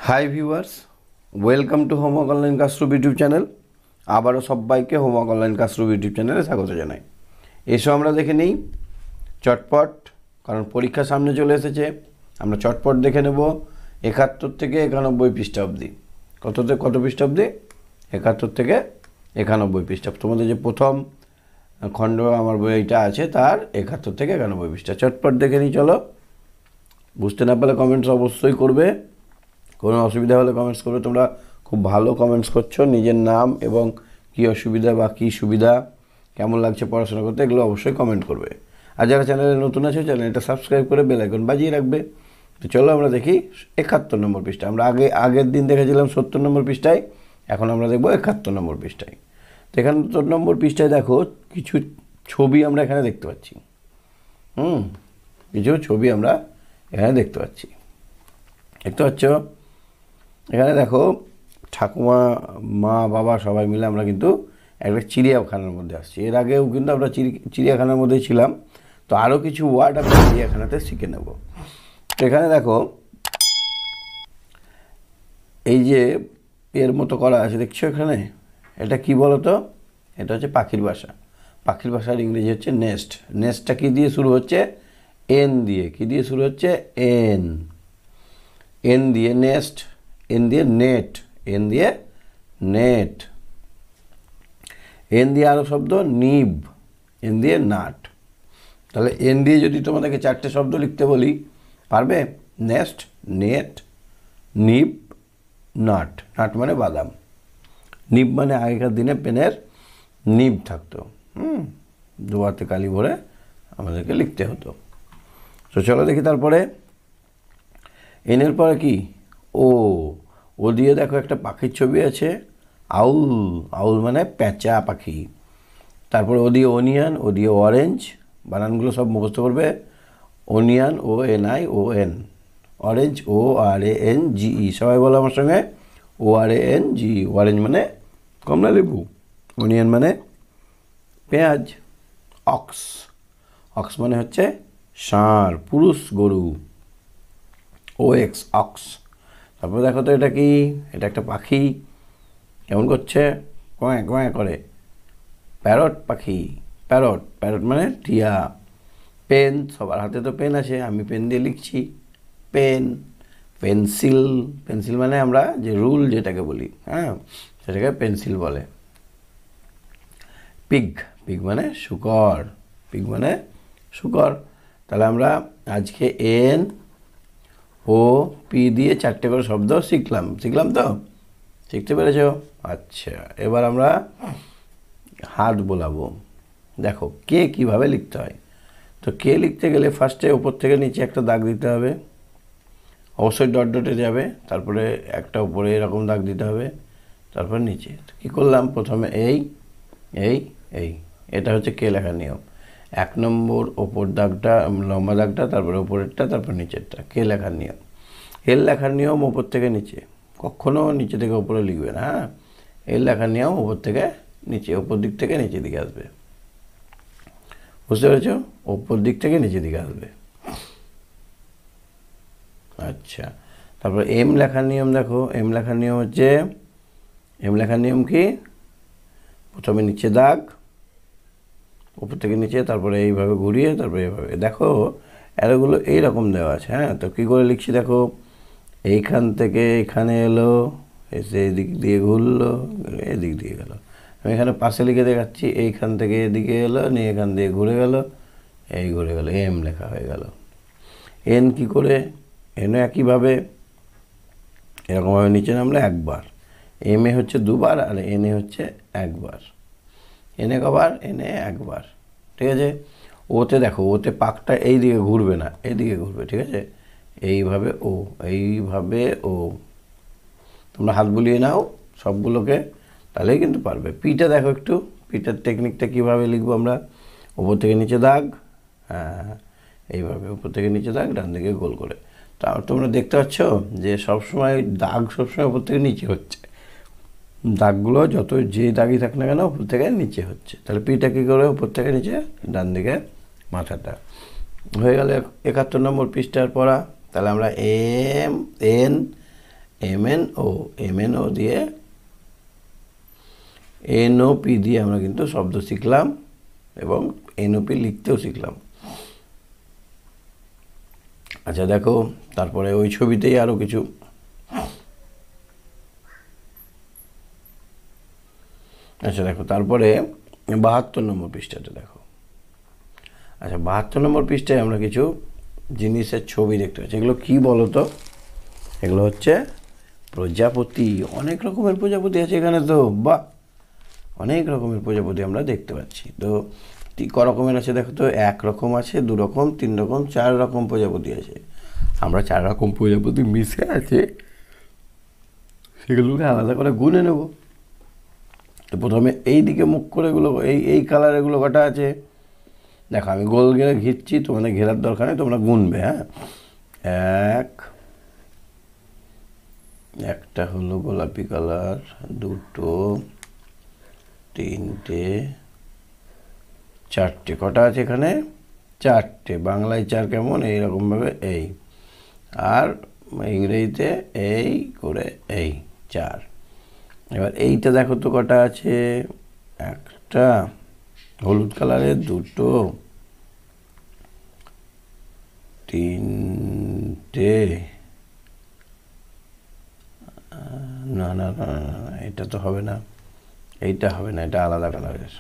Hi viewers, welcome to homework online classroom YouTube channel. আবারও সবাইকে homework online classroom YouTube চ্যানেলে স্বাগত জানাই। এসো আমরা দেখে নিই চটপট, কারণ পরীক্ষা সামনে চলে এসেছে। আমরা চটপট দেখে নেব 71 থেকে 91 পৃষ্ঠা অবধি। কত পৃষ্ঠা অবধি? 71 থেকে 91 পৃষ্ঠা। তোমাদের যে প্রথম খণ্ড আমার বইটা আছে তার 71 থেকে 91 পৃষ্ঠা। চটপট দেখে নিই, চলো। বুঝতে না পারলে কমেন্টস অবশ্যই করবে, কোনো অসুবিধা হলে কমেন্টস করবে। তোমরা খুব ভালো কমেন্টস করছো, নিজের নাম এবং কী অসুবিধা বা কী সুবিধা, কেমন লাগছে পড়াশোনা করতে, এগুলো অবশ্যই কমেন্ট করবে। আর যারা চ্যানেলে নতুন আছে চ্যানেলটা সাবস্ক্রাইব করে বেল আইকন বাজিয়ে রাখবে। তো চলো আমরা দেখি 71 নম্বর পৃষ্ঠা। আমরা আগের দিন দেখেছিলাম 70 নম্বর পৃষ্ঠায়, এখন আমরা দেখব 71 নম্বর পৃষ্ঠায়। তো 71 নম্বর পৃষ্ঠায় দেখো কিছু ছবি আমরা এখানে দেখতে পাচ্ছি। কিছু ছবি আমরা এখানে দেখতে পাচ্ছি, দেখতে পাচ্ছ? এখানে দেখো ঠাকুমা, মা, বাবা সবাই মিলে আমরা কিন্তু একটা চিড়িয়াখানার মধ্যে আসছি। এর আগেও কিন্তু আমরা চিড়িয়াখানার মধ্যেই ছিলাম। তো আরও কিছু ওয়ার্ড আমরা চিড়িয়াখানাতে শিখে নেব। তো এখানে দেখো এই যে এর মতো করা আছে, দেখছো এখানে? এটা কি বলো তো? এটা হচ্ছে পাখির বাসা। পাখির বাসার ইংরেজি হচ্ছে নেস্ট। নেস্টটা কী দিয়ে শুরু হচ্ছে? এন দিয়ে। কী দিয়ে শুরু হচ্ছে? এন। এন দিয়ে নেস্ট, এন দিয়ে নেট, এন দিয়ে নেট, এন দিয়ে আরও শব্দ নিব, এন দিয়ে নাট। তাহলে এন দিয়ে যদি তোমাদেরকে 4টে শব্দ লিখতে বলি, পারবে? নেস্ট, নেট, নিব, নাট। নাট মানে বাদাম, নিব মানে আগেকার দিনে পেনের নিব থাকতো, দুয়াতে কালি ভরে আমাদেরকে লিখতে হতো। তো চলো দেখি তারপরে এনের পরে কি? ও দিয়ে দেখো একটা পাখির ছবি আছে, আউল। আউল মানে পেঁচা পাখি। তারপরে ও দিয়ে অনিয়ন, ও দিয়ে অরেঞ্জ। বানানগুলো সব মুখস্থ করবে। Onion, ONION, orange ORANGE। সবাই বলো আমার সঙ্গে, ORANGE। অরেঞ্জ মানে কমলা লেবু, অনিয়ন মানে পেঁয়াজ। অক্স, অক্স মানে হচ্ছে ষাঁড়, পুরুষ গরু, OX, অক্স। তারপর দেখো তো এটা কি? এটা একটা পাখি, কেমন করছে? কোয়া কোয়া করে। প্যারট পাখি, প্যারট। প্যারট মানে টিয়া। পেন, সবার হাতে তো পেন আছে, আমি পেন দিয়ে লিখছি, পেন। পেন্সিল, পেন্সিল মানে আমরা যে রুল যেটাকে বলি, সেটাকে পেন্সিল বলে। পিগ, পিগ মানে শূকর, পিগ মানে শূকর। তাহলে আমরা আজকে NOP দিয়ে 4টে করে শব্দ শিখলাম তো? শিখতে পেরেছ? আচ্ছা, এবার আমরা হাত বোলাবো। দেখো কে কিভাবে লিখতে হয়। তো কে লিখতে গেলে ফার্স্টে ওপর থেকে নিচে একটা দাগ দিতে হবে, অবশ্যই ডট ডটে যাবে, তারপরে একটা উপরে এরকম দাগ দিতে হবে, তারপর নিচে। তো কী করলাম? প্রথমে এই এই এই, এটা হচ্ছে কে লেখার নিয়ম। 1 নম্বর ওপর দাগটা, লম্বা দাগটা, তারপরে ওপরেরটা, তারপর নিচেরটা, কে লেখার নিয়ম। এল লেখার নিয়ম ওপর থেকে নিচে, কখনো নিচে থেকে ওপরে লিখবে না। এল লেখার নিয়ম ওপর থেকে নিচে, ওপর দিক থেকে নিচের দিকে আসবে। বুঝতে পেরেছ? ওপর দিক থেকে নিচের দিকে আসবে। আচ্ছা, তারপর এম লেখার নিয়ম দেখো। এম লেখার নিয়ম হচ্ছে, এম লেখার নিয়ম কি? প্রথমে নিচে দাগ, উপর থেকে নিচে, তারপরে এইভাবে ঘুরিয়ে, তারপরে এইভাবে। দেখো এরগুলো এইরকম দেওয়া আছে। তো কী করে লিখছি দেখো, এইখান থেকে এখানে এলো, এসে এদিক দিয়ে ঘুরলো, এদিক দিয়ে গেল। আমি এখানে পাশে লিখে দেখাচ্ছি, এইখান থেকে এদিকে এলো, নিয়ে এখান দিয়ে ঘুরে গেল, এই ঘুরে গেল, এম লেখা হয়ে গেল। এন কি করে? এনও একইভাবে এরকমভাবে নিচে নামলে একবার, এম এ হচ্ছে দুবার, আর এন এ হচ্ছে একবার। এনে কবার? এনে একবার, ঠিক আছে? ওতে দেখো, ওতে পাকটা এই দিকে ঘুরবে না, এইদিকে ঘুরবে, ঠিক আছে? এইভাবে ও, এইভাবে ও। তোমরা হাত বুলিয়ে নাও সবগুলোকে, তাহলেই কিন্তু পারবে। পিটা দেখো একটু, পিটার টেকনিকটা কীভাবে লিখবো আমরা। ওপর থেকে নিচে দাগ, এইভাবে উপর থেকে নিচে দাগ, ডান দিকে গোল করে। তা তোমরা দেখতে পাচ্ছ যে সবসময় দাগ সবসময় উপর থেকে নিচে হচ্ছে। দাগগুলো যত যে দাগই থাক না কেন উপর থেকে নিচে হচ্ছে। তাহলে পিটা কী করে? উপর থেকে নিচে, ডান দিকে মাথাটা। হয়ে গেল 71 নম্বর পৃষ্ঠার পড়া। তাহলে আমরা MNO দিয়ে NOP দিয়ে আমরা কিন্তু শব্দ শিখলাম এবং NOP লিখতেও শিখলাম। আচ্ছা দেখো, তারপরে ওই ছবিতেই আরও কিছু। আচ্ছা দেখো, তারপরে 72 নম্বর পৃষ্ঠাটা দেখো। আচ্ছা 72 নম্বর পৃষ্ঠায় আমরা কিছু জিনিসের ছবি দেখতে পাচ্ছি। এগুলো কী বলো তো? এগুলো হচ্ছে প্রজাপতি। অনেক রকমের প্রজাপতি আছে এখানে তো, বাহ, অনেক রকমের প্রজাপতি আমরা দেখতে পাচ্ছি। তো ক রকমের আছে দেখো তো? 1 রকম আছে, 2 রকম, 3 রকম, 4 রকম প্রজাপতি আছে। আমরা 4 রকম প্রজাপতি মিশে আছে সেগুলোকে আলাদা করে গুনে নেব। তো প্রথমে এই দিকে মুখ করে এগুলো এই কালার এগুলো কটা আছে দেখো। আমি গোল ঘেরে ঘিরছি, তোমাদের ঘেরার দরকার নেই, তোমরা গুনবে। হ্যাঁ, একটা হলো গোলাপি কালার, 2, 3, 4টে। কটা আছে এখানে? 4টে। বাংলায় 4 কেমন? এইরকমভাবে এই, আর ইংরেজিতে এই করে এই 4। এবার এইটা দেখো তো কটা আছে? একটা হলুদ কালারের, 2, 3টে। না না না, এটা তো হবে না, এইটা হবে না, এটা আলাদা কালারের।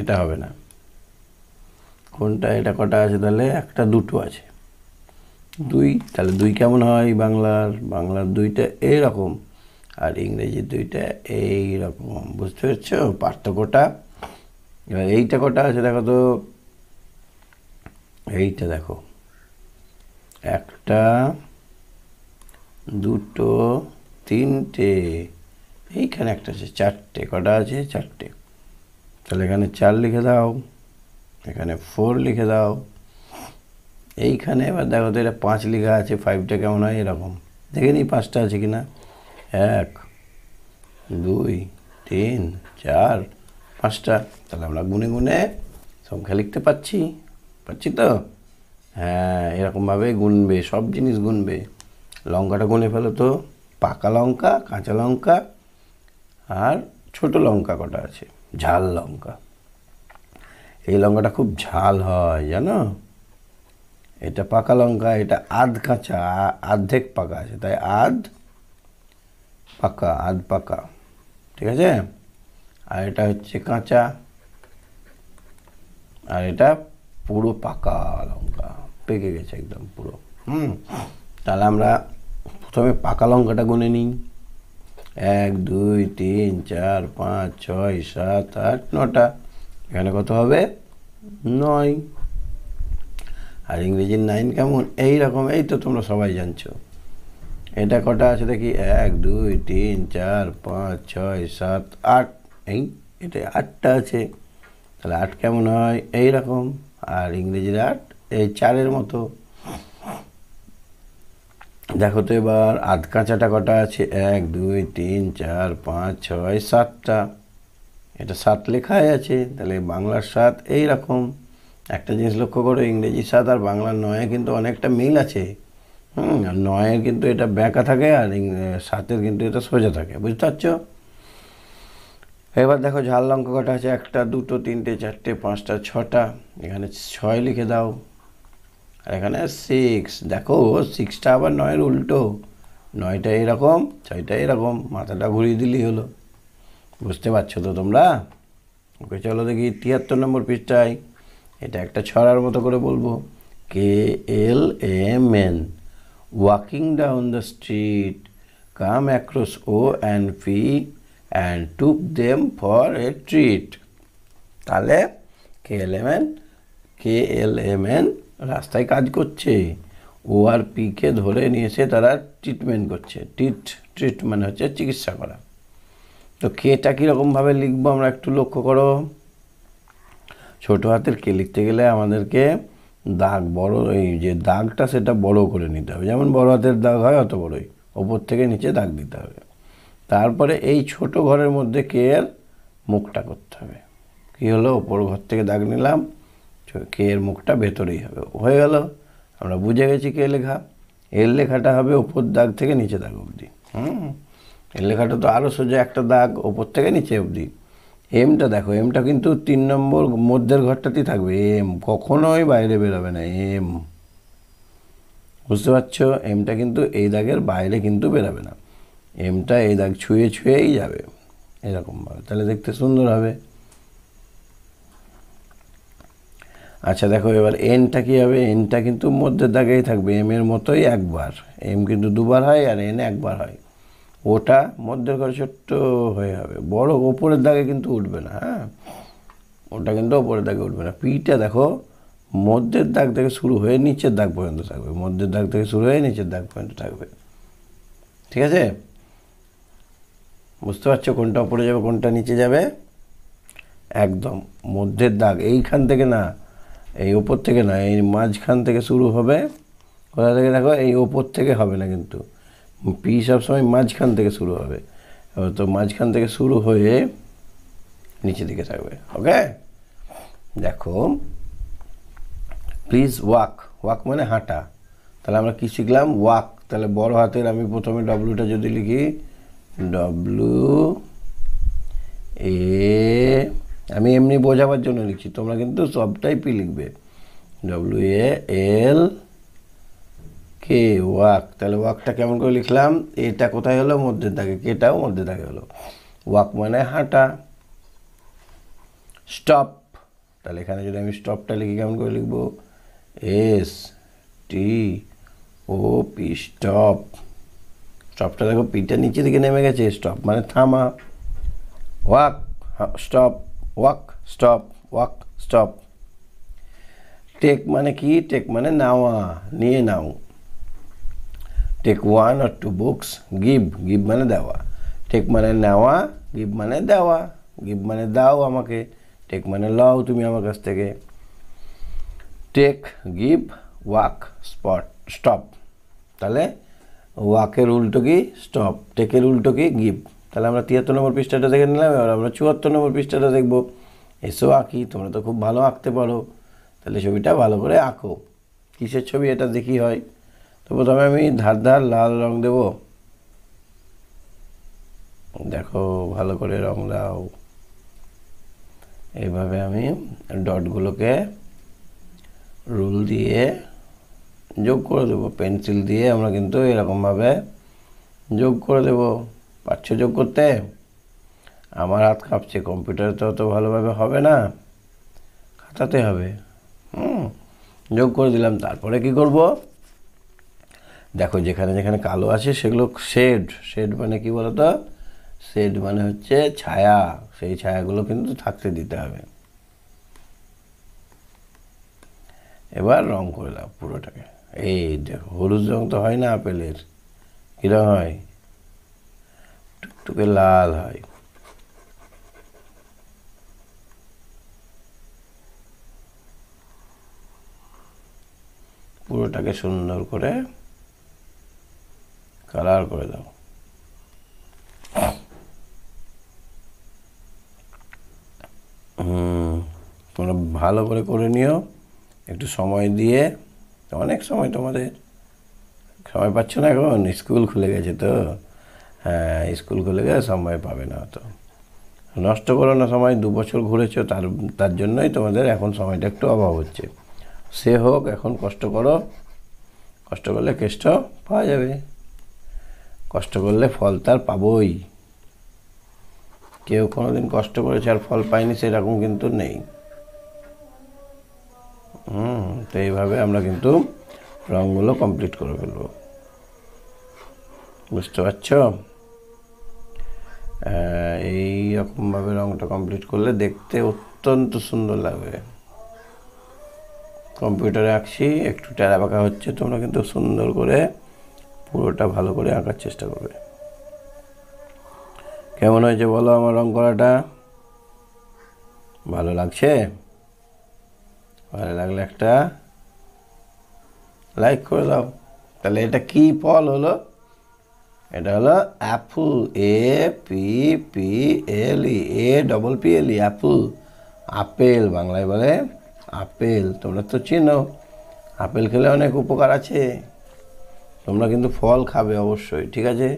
এটা হবে না। কোনটা? এটা কটা আছে তাহলে? একটা, 2 আছে, 2। তাহলে 2 কেমন হয় বাংলার 2টা এইরকম, আর ইংরেজির 2টা এইরকম। বুঝতে পারছো পার্থক্যটা? এবার এইটা কটা আছে দেখো তো? এইটা দেখো, একটা, 2, 3টে। এইখানে একটা আছে, 4টে। কটা আছে? 4টে। তাহলে এখানে 4 লিখে দাও, এখানে 4 লিখে দাও। এইখানে এবার দেখো তো, এটা 5 লেখা আছে। 5টা কেমন হয়? এরকম। দেখে নিই 5টা আছে কিনা। 1, 2, 3, 4, 5টা। তাহলে আমরা গুনে গুনে সংখ্যা লিখতে পাচ্ছি তো? হ্যাঁ, এরকমভাবে গুনবে, সব জিনিস গুনবে। লঙ্কাটা গুনে ফেলো তো। পাকা লঙ্কা, কাঁচা লঙ্কা আর ছোট লঙ্কা কটা আছে? ঝাল লঙ্কা। এই লঙ্কাটা খুব ঝাল হয় জানো। এটা পাকা লঙ্কা, এটা আধ কাঁচা, আর্ধেক পাকা আছে, তাই আধ পাকা। ঠিক আছে? আর এটা হচ্ছে কাঁচা, আর এটা পুরো পাকা লঙ্কা, পেকে গেছে একদম পুরো। তাহলে আমরা প্রথমে পাকা লঙ্কাটা গুনে নিই। 1, 2, 3, 4, 5, 6, 7, 8, 9টা। এখানে কত হবে? 9। আর ইংরেজির 9 কেমন? এইরকম। এই তো তোমরা সবাই জানছো। এটা কটা আছে দেখি? 1, 2, 3, 4, 5, 6, 7, 8। এটা 8টা আছে। তাহলে 8 কেমন হয়? এইরকম। আর ইংরেজির 8 এই 4-এর মতো। দেখো তো এবার আধ কাঁচাটা কটা আছে? 1, 2, 3, 4, 5, 6, 7টা। এটা 7 লেখাই আছে। তাহলে বাংলার 7 এইরকম। একটা জিনিস লক্ষ্য করো, ইংরেজি 7 আর বাংলার 9 কিন্তু অনেকটা মিল আছে। আর 9-এর কিন্তু এটা ব্যাঁকা থাকে, আর 7-এর কিন্তু এটা সোজা থাকে। বুঝতে পারছো? এবার দেখো ঝাল লঙ্কা কটা আছে? 1, 2, 3, 4, 5, 6টা। এখানে 6 লিখে দাও, আর এখানে 6। দেখো 6টা আবার 9-এর উল্টো। 9টা এরকম, 6টা এরকম। মাথাটা ঘুরিয়ে দিলেই হলো। বুঝতে পারছো তো তোমরা? ওকে, চলো দেখি 73 নম্বর পৃষ্ঠায়। এটা একটা ছড়ার মতো করে বলবো। KLMN, walking down the street, come across O and P and took them for a treat। তাহলে KLMN রাস্তায় কাজ করছে, ও আর পিকে ধরে নিয়ে এসে তারা ট্রিটমেন্ট করছে। ট্রিট মানে হচ্ছে চিকিৎসা করা। তো কেটা কীরকমভাবে লিখবো আমরা একটু লক্ষ্য করো। ছোটো হাতের কে লিখতে গেলে আমাদেরকে দাগ বড়, এই যে দাগটা সেটা বড় করে নিতে হবে। যেমন বড় হাতের দাগ হয় অত বড়ই, ওপর থেকে নিচে দাগ দিতে হবে। তারপরে এই ছোট ঘরের মধ্যে কে এর মুখটা করতে হবে। কী হলো? ওপর ঘর থেকে দাগ নিলাম, কে এর মুখটা ভেতরেই হবে। হয়ে গেল, আমরা বুঝে গেছি কে লেখা। এর লেখাটা হবে ওপর দাগ থেকে নিচে দাগ অবধি। এর লেখাটা তো আরও সোজা, একটা দাগ ওপর থেকে নিচে অবধি। এমটা দেখো, এমটা কিন্তু 3 নম্বর মধ্যের ঘরটাতেই থাকবে। এম কখনোই বাইরে বেরোবে না। এম, বুঝতে পারছো? এমটা কিন্তু এই দাগের বাইরে কিন্তু বেরোবে না। এমটা এই দাগ ছুঁয়ে ছুঁয়েই যাবে এরকমভাবে, তাহলে দেখতে সুন্দর হবে। আচ্ছা দেখো, এবার এনটা কী হবে? এনটা কিন্তু মধ্যের দাগেই থাকবে, এম এর মতোই একবার। এম কিন্তু দুবার হয় আর এন একবার হয়। ওটা মধ্যের ঘরে ছোট্ট হয়ে হবে, বড় ওপরের দাগে কিন্তু উঠবে না। হ্যাঁ, ওটা কিন্তু ওপরের দাগে উঠবে না। পিটা দেখো, মধ্যের দাগ থেকে শুরু হয়ে নিচের দাগ পর্যন্ত থাকবে, মধ্যের দাগ থেকে শুরু হয়ে নিচের দাগ পর্যন্ত থাকবে। ঠিক আছে? বুঝতে পারছো কোনটা ওপরে যাবে কোনটা নিচে যাবে? একদম মধ্যের দাগ এইখান থেকে না, এই ওপর থেকে না, এই মাঝখান থেকে শুরু হবে। কোথা থেকে দেখো, এই ওপর থেকে হবে না কিন্তু, পি সবসময় মাঝখান থেকে শুরু হবে। তো মাঝখান থেকে শুরু হয়ে নিচের দিকে থাকবে। ওকে, দেখো প্লিজ ওয়াক, ওয়াক মানে হাঁটা। তাহলে আমরা কী শিখলাম? ওয়াক। তাহলে বড় হাতের আমি প্রথমে ডব্লুটা যদি লিখি, ডব্লু এ, আমি এমনি বোঝাবার জন্য লিখছি, তোমরা কিন্তু সবটাই পি লিখবে। W A L K, walk. তাহলে ওয়াকটা কেমন করে লিখলাম? এটা কোথায় হলো? মধ্যের দাগে। কেটাও মধ্যের দাগে হলো। ওয়াক মানে হাঁটা। স্টপ, তাহলে এখানে যদি আমি স্টপটা লিখি কেমন করে লিখবো? S T O P, stop. স্টপটা দেখো, পিটা নিচে দিকে নেমে গেছে। স্টপ মানে থামা। Walk, stop, walk, stop, walk, stop. Take মানে কি? টেক মানে নেওয়া, নিয়ে নাও। Take 1 or 2 books. Give, give মানে দেওয়া। টেক মানে নেওয়া, গিভ মানে দেওয়া। গিভ মানে দাও আমাকে, টেক মানে লও তুমি আমার কাছ থেকে। Take, give, walk, spot, stop. তাহলে ওয়াকের উল্টো কি? স্টপ। টেকের উল্টো কি? গিভ। তাহলে আমরা 73 নম্বর পৃষ্ঠাটা দেখে নিলাম। এবার আমরা 74 নম্বর পৃষ্ঠাটা দেখবো। এসো আঁকি, তোমরা তো খুব ভালো আঁকতে পারো, তাহলে ছবিটা ভালো করে আঁকো। কিসের ছবি এটা দেখি হয়? তো প্রথমে আমি ধার ধার লাল রং দেব। দেখো ভালো করে রং দাও। এইভাবে আমি ডটগুলোকে রুল দিয়ে যোগ করে দেবো। পেন্সিল দিয়ে আমরা কিন্তু এরকমভাবে যোগ করে দেব। পারছো যোগ করতে? আমার হাত কাঁপছে, কম্পিউটারে তো অত ভালোভাবে হবে না, খাতাতে হবে। যোগ করে দিলাম। তারপরে কি করব? দেখো যেখানে যেখানে কালো আছে সেগুলো শেড। শেড মানে কি বলো তো? শেড মানে হচ্ছে ছায়া। সেই ছায়াগুলো কিন্তু থাকতে দিতে হবে। এবার রং করে দাও পুরোটাকে। এই দেখো, হলুদ রং তো হয় না আপেলের, কী রং হয়? টুকটুকে লাল হয়। পুরোটাকে সুন্দর করে কালার করে দাও। তোমরা ভালো করে করে নিও, একটু সময় দিয়ে। অনেক সময় তোমাদের, সময় পাচ্ছ না এখন, স্কুল খুলে গেছে তো। হ্যাঁ, স্কুল খুলে গেলে সময় পাবে না। তো নষ্ট করো না সময়। 2 বছর ঘুরেছো, তার জন্যই তোমাদের এখন সময়টা একটু অভাব হচ্ছে। সে হোক, এখন কষ্ট করো। কষ্ট করলে কেষ্ট পাওয়া যাবে। কষ্ট করলে ফল তার পাবই। কেউ কোনোদিন কষ্ট করেছে আর ফল পায়নি সেরকম কিন্তু নেই। তো এইভাবে আমরা কিন্তু রঙগুলো কমপ্লিট করে ফেলবো। বুঝতে পারছো? এই রকমভাবে রঙটা কমপ্লিট করলে দেখতে অত্যন্ত সুন্দর লাগবে। কম্পিউটারে আঁকছি, একটু টেরা বাঁকা হচ্ছে, তোমরা কিন্তু সুন্দর করে পুরোটা ভালো করে আঁকার চেষ্টা করবে। কেমন হয়েছে বলো আমার রং করাটা? ভালো লাগছে? ভালো লাগলে একটা লাইক করে দাও। তাহলে এটা কি ফল হলো? এটা হলো Apple. APPLE, APPLE, Apple. Apple বাংলায় বলে আপেল। তোমরা তো চেনো, আপেল খেলে অনেক উপকার আছে। তোমরা কিন্তু ফল খাবে অবশ্যই, ঠিক আছে।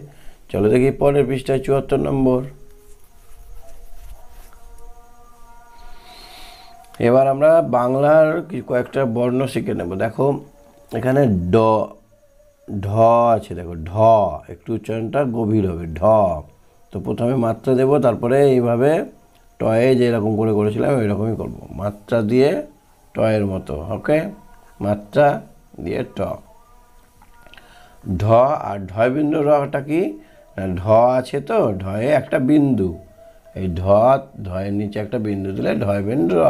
চলো দেখি পরের পৃষ্ঠায় ৭৪ নম্বর। এবার আমরা বাংলার কয়েকটা বর্ণ শিখে নেব। দেখো এখানে ড ঢ আছে, দেখো ঢ, একটু উচ্চারণটা গভীর হবে, ঢ। তো প্রথমে মাত্রা দেব, তারপরে এইভাবে টয়ে যেরকম করে করেছিলাম ওইরকমই করব, মাত্রা দিয়ে টয়ের মতো। ওকে, মাত্রা দিয়ে ট, ঢ। আর ঢয় বিন্দু রটা কি, ঢ আছে তো, ঢয়ে একটা বিন্দু, এই ঢয়ের নিচে একটা বিন্দু দিলে ঢয় বিন্দু র।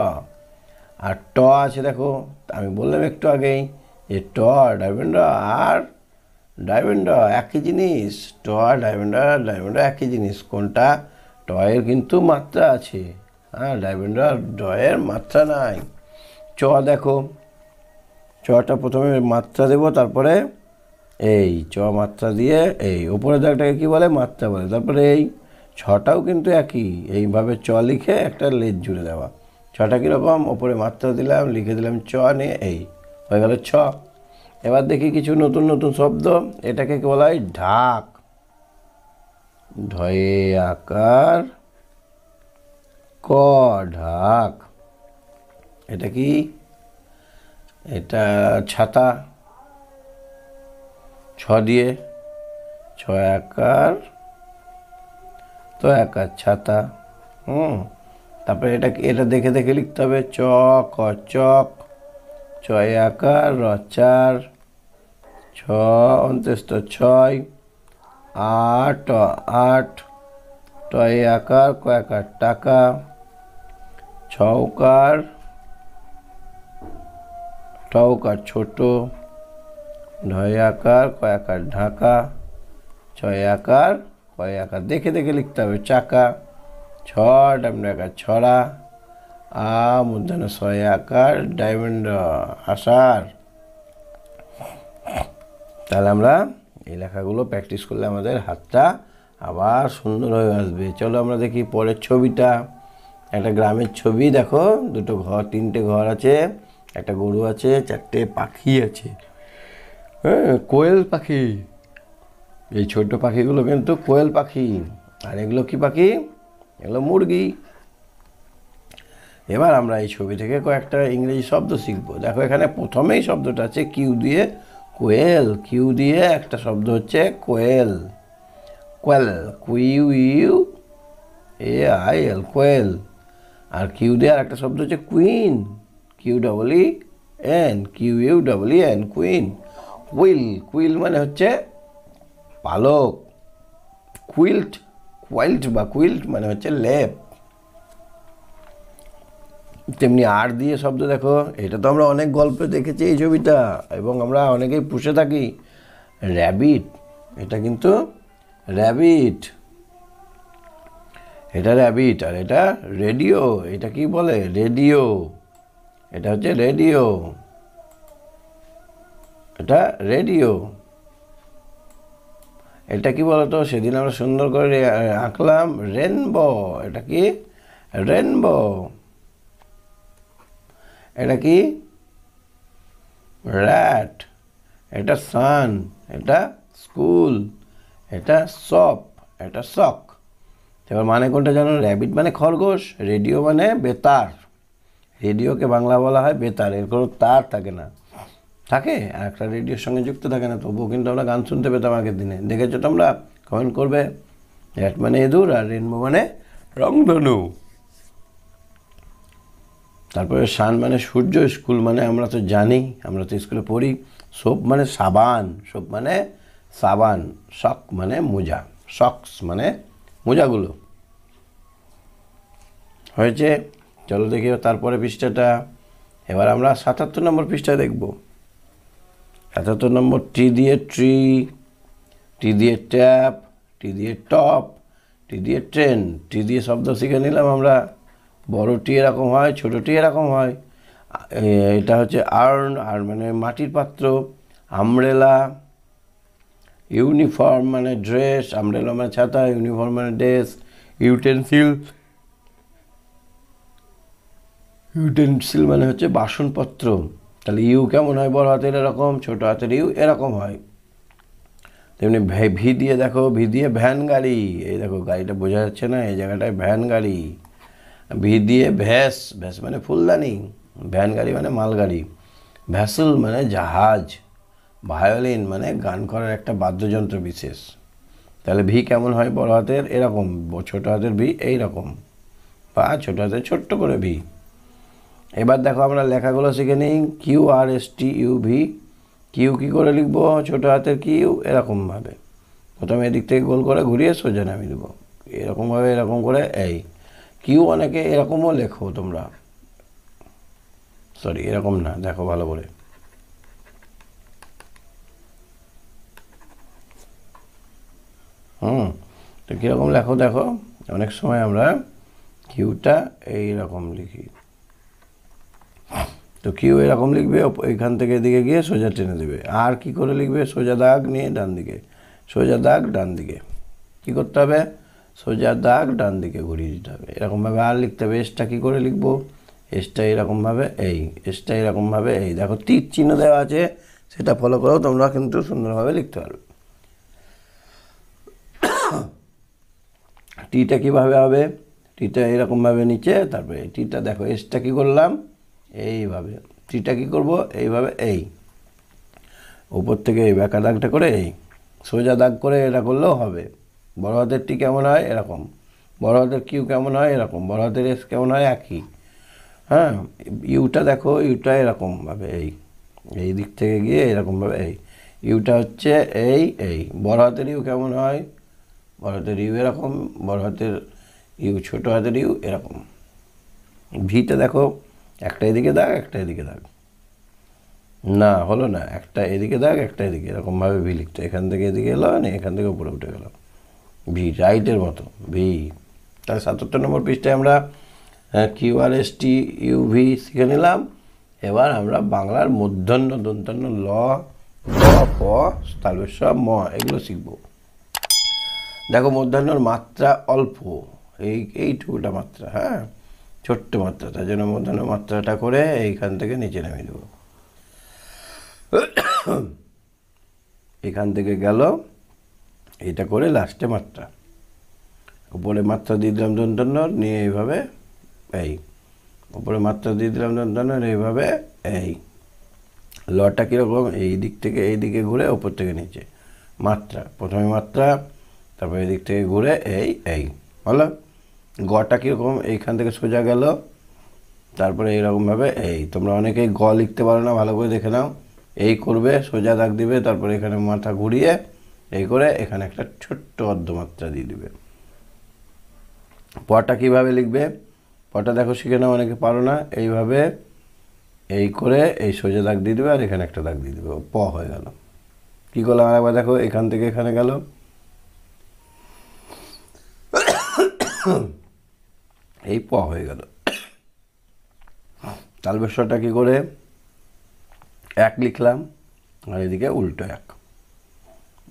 আর ট আছে, দেখো আমি বললাম একটু আগেই যে ট ডাইবেন্ড আর ডাইবেন্ড একই জিনিস, ট আর ডাইবেন্ড একই জিনিস। কোনটা, টয়ের কিন্তু মাত্রা আছে, হ্যাঁ, ডাইবেন্ড আর ডয়ের মাত্রা নাই। চ দেখো, চটা প্রথমে মাত্রা দেব, তারপরে এই চ মাত্রা দিয়ে এই ওপরে দাগটাকে কী বলে, মাত্রা বলে। তারপরে এই ছটাও কিন্তু একই, এইভাবে চ লিখে একটা লেজ জুড়ে দেওয়া। ছটা কীরকম, ওপরে মাত্রা দিলাম, লিখে দিলাম চ নিয়ে, এই হয়ে গেল ছ। এবার দেখি কিছু নতুন নতুন শব্দ। এটাকে কি বলা হয়, ঢাক, ঢয়ে আকার ক, ঢাক। এটা কি, এটা ছাতা, ছ দিয়ে, ছ আকার তো আকার ছাতা। তারপরে এটা দেখে দেখে লিখতে হবে, চ ক চক, ছয় আকার রচার, ছ অন্ত্যেষ্ট ছয়, আট আট, টয় আকার ক আকার টাকা, ছৌকার টৌকার ছোট, ঢয় আকার ক আকার ঢাকা, ছয় আকার কয় আকার দেখে দেখে লিখতে হবে চাকা, ছ ডায়মন্ড আকার ছড়া, মূর্ধন্য ছয় আকার ডায়মন্ড আষাঢ়। তাহলে আমরা এই লেখাগুলো প্র্যাকটিস করলে আমাদের হাতটা আবার সুন্দর হয়ে আসবে। চলো আমরা দেখি পরের ছবিটা। একটা গ্রামের ছবি, দেখো দুটো ঘর, তিনটে ঘর আছে, একটা গরু আছে, চারটে পাখি আছে, হ্যাঁ, কোয়েল পাখি। এই ছোট পাখিগুলো কিন্তু কোয়েল পাখি, আর এগুলো কি পাখি, এগুলো মুরগি। এবার আমরা এই ছবি থেকে কয়েকটা ইংরেজি শব্দ শিখব। দেখো এখানে প্রথমেই শব্দটা আছে কিউ দিয়ে কোয়েল, কিউ দিয়ে একটা শব্দ হচ্ছে quail, quail, Q U A I L, quail. আর কিউ দিয়ে আর একটা শব্দ হচ্ছে queen, Q double E N, Q U double E N, queen. Quill, quill মানে হচ্ছে পালক, কুইল্ট, কোয়াইল্ট বা কুইল্ট মানে হচ্ছে লেপ। তেমনি আর দিয়ে শব্দ, দেখো এটা তো আমরা অনেক গল্পে দেখেছি এই ছবিটা, এবং আমরা অনেকেই পুষে থাকি, র্যাবিট, এটা কিন্তু র্যাবিট, এটা র্যাবিট। আর এটা রেডিও, এটা কি বলে, রেডিও, এটা হচ্ছে রেডিও, এটা রেডিও। এটা কি বলতো, সেদিন আমরা সুন্দর করে আঁকলাম রেনবো, এটা কি রেনবো। এটা কি র্যাট, এটা সান, এটা স্কুল, এটা শপ, এটা শক। এবার মানে কোনটা জানো, র্যাবিট মানে খরগোশ, রেডিও মানে বেতার, রেডিওকে বাংলা বলা হয় বেতার, এর কোনো তার থাকে না, থাকে আর একটা রেডিওর সঙ্গে যুক্ত থাকে না, তবুও কিন্তু আমরা গান শুনতে পেতাম আগের দিনে। দেখেছো তোমরা, কমেন্ট করবে। র্যাট মানে ইঁদুর, আর রেনবো মানে রংধনু। তারপরে সান মানে সূর্য, স্কুল মানে আমরা তো জানি, আমরা তো স্কুলে পড়ি। সোপ মানে সাবান, সোপ মানে সাবান, শক মানে মোজা, শক্স মানে মোজাগুলো। হয়েছে, চলো দেখি তারপরে পৃষ্ঠাটা। এবার আমরা ৭৭ নম্বর পৃষ্ঠা দেখব। ৭৭ নম্বর, টি দিয়ে ট্রি, টি দিয়ে ট্যাপ, টি দিয়ে টপ, টি দিয়ে ট্রেন। টি দিয়ে শব্দ শিখে নিলাম আমরা, বড় টি এরকম হয়, ছোটো টি এরকম হয়। এটা হচ্ছে আর্ন, আর মানে মাটির পাত্র। আমব্রেলা, ইউনিফর্ম মানে ড্রেস, আমব্রেলা মানে ছাতা, ইউনিফর্ম মানে ড্রেস। ইউটেন্সিল, ইউটেন্সিল মানে হচ্ছে বাসনপত্র। তাহলে ইউ কেমন হয়, বড় হাতের এরকম, ছোটো হাতের ইউ এরকম হয়। তেমনি ভি দিয়ে দেখো, ভি দিয়ে ভ্যান গাড়ি, এই দেখো গাড়িটা বোঝা যাচ্ছে না, এই জায়গাটায় ভ্যান গাড়ি। ভি দিয়ে ভ্যাস, ভ্যাস মানে ফুলদানি, ভ্যান গাড়ি মানে মালগাড়ি। ভ্যাসেল মানে জাহাজ। ভায়োলিন মানে গান করার একটা বাদ্যযন্ত্র বিশেষ। তাহলে ভি কেমন হয়? বড় হাতের এরকম, ছোটো হাতের ভি এইরকম, বা ছোটো হাতের ছোট্ট করে ভি। এবার দেখো আমরা লেখাগুলো শিখে নিই। Q R S T U V. Q কী করে লিখবো? ছোটো হাতের কিউ এরকমভাবে, প্রথমে এদিক থেকে গোল করে ঘুরিয়ে সোজা নামিয়ে দেবো, এরকমভাবে, এরকম করে এই। কিউ অনেকে এরকমও লেখো তোমরা, সরি এরকম না, দেখো ভালো করে, তো কীরকম লেখো দেখো। অনেক সময় আমরা কিউটা এইরকম লিখি, তো কিউ এরকম লিখবে, এইখান থেকে এদিকে গিয়ে সোজা টেনে দেবে। আর কি করে লিখবে? সোজা দাগ নিয়ে ডান দিকে, সোজা দাগ ডান দিকে। কী করতে হবে? সোজা দাগ ডান দিকে ঘুরিয়ে দিতে হবে, এরকমভাবে আর লিখতে হবে। এসটা কী করে লিখবো? এসটা এরকমভাবে এই, এসটা এরকমভাবে এই, দেখো তীর চিহ্ন দেওয়া আছে, সেটা ফলো করেও তোমরা কিন্তু সুন্দরভাবে লিখতে পারবে। টিটা কীভাবে হবে? টিটা এরকমভাবে নিচে, তারপরে টিটা দেখো, এসটা কী করলাম? এইভাবে। টিটা কী করবো? এইভাবে এই, উপর থেকে এই বেঁকা দাগটা করে এই, সোজা দাগ করে এটা করলেও হবে। বড় হাতের টি কেমন হয়? এরকম। বড় হাতের কিউ কেমন হয়? এরকম। বড় হাতের এস কেমন হয়? একই। হ্যাঁ, ইউটা দেখো, ইউটা এরকমভাবে এই, এই দিক থেকে গিয়ে এরকমভাবে এই, ইউটা হচ্ছে এই। বড় হাতের ইউ কেমন হয়? বড় হাতের ইউ এরকম, বড় হাতের ইউ, ছোটো হাতের ইউ এরকম। ভিটা দেখো, একটা এদিকে দাগ, একটা এদিকে দাগ, না হলো না, একটা এদিকে দাগ, একটা এদিকে, এরকমভাবে ভি লিখতে, এখান থেকে এদিকে এলো না, এখান থেকে উপরে উঠে গেল, ভি রাইটের মতো ভি। তাহলে ৭৭ নম্বর পৃষ্ঠায় আমরা Q R S T U V শিখে নিলাম। এবার আমরা বাংলার মূর্ধন্য দন্তান্ন ল, ল, প, তালবেশ, ম এগুলো শিখব। দেখো মূর্ধন্যর মাত্রা অল্প, এইটুকুটা মাত্রা, হ্যাঁ ছোট্ট মাত্রা, তার জন্য মূর্ধন্য মাত্রাটা করে এইখান থেকে নিচে নামিয়ে দেবো। এখান থেকে গেল, এটা করে লাস্টে মাত্রা, উপরে মাত্রা দিয়ে দিলাম দন্তন্যর, নিয়ে এইভাবে এই, উপরে মাত্রা দিয়ে দিলাম দন্তন্যর, এইভাবে এই। লটা কীরকম? এই দিক থেকে এই দিকে ঘুরে ওপর থেকে নিচে মাত্রা, প্রথমে মাত্রা, তারপরে এই দিক থেকে ঘুরে এই হলো। গটা কীরকম? এইখান থেকে সোজা গেল, তারপরে এইরকমভাবে এই। তোমরা অনেকেই গ লিখতে পারো না, ভালো করে দেখে নাও। এই করবে, সোজা দাগ দিবে, তারপরে এখানে মাথা ঘুরিয়ে এই করে এখানে একটা ছোট্ট অর্ধমাত্রা দিয়ে দিবে। পটা কীভাবে লিখবে? পটা দেখো শিখে নাও, অনেকে পারো না। এইভাবে এই করে এই সোজা দাগ দিয়ে দেবে, আর এখানে একটা দাগ দিয়ে দেবে, প হয়ে গেল। কী করলাম আরেকবার দেখো, এখান থেকে এখানে গেল, এই প হয়ে গেল। তালবেশটা কী করে? এক লিখলাম, আর এদিকে উল্টো এক,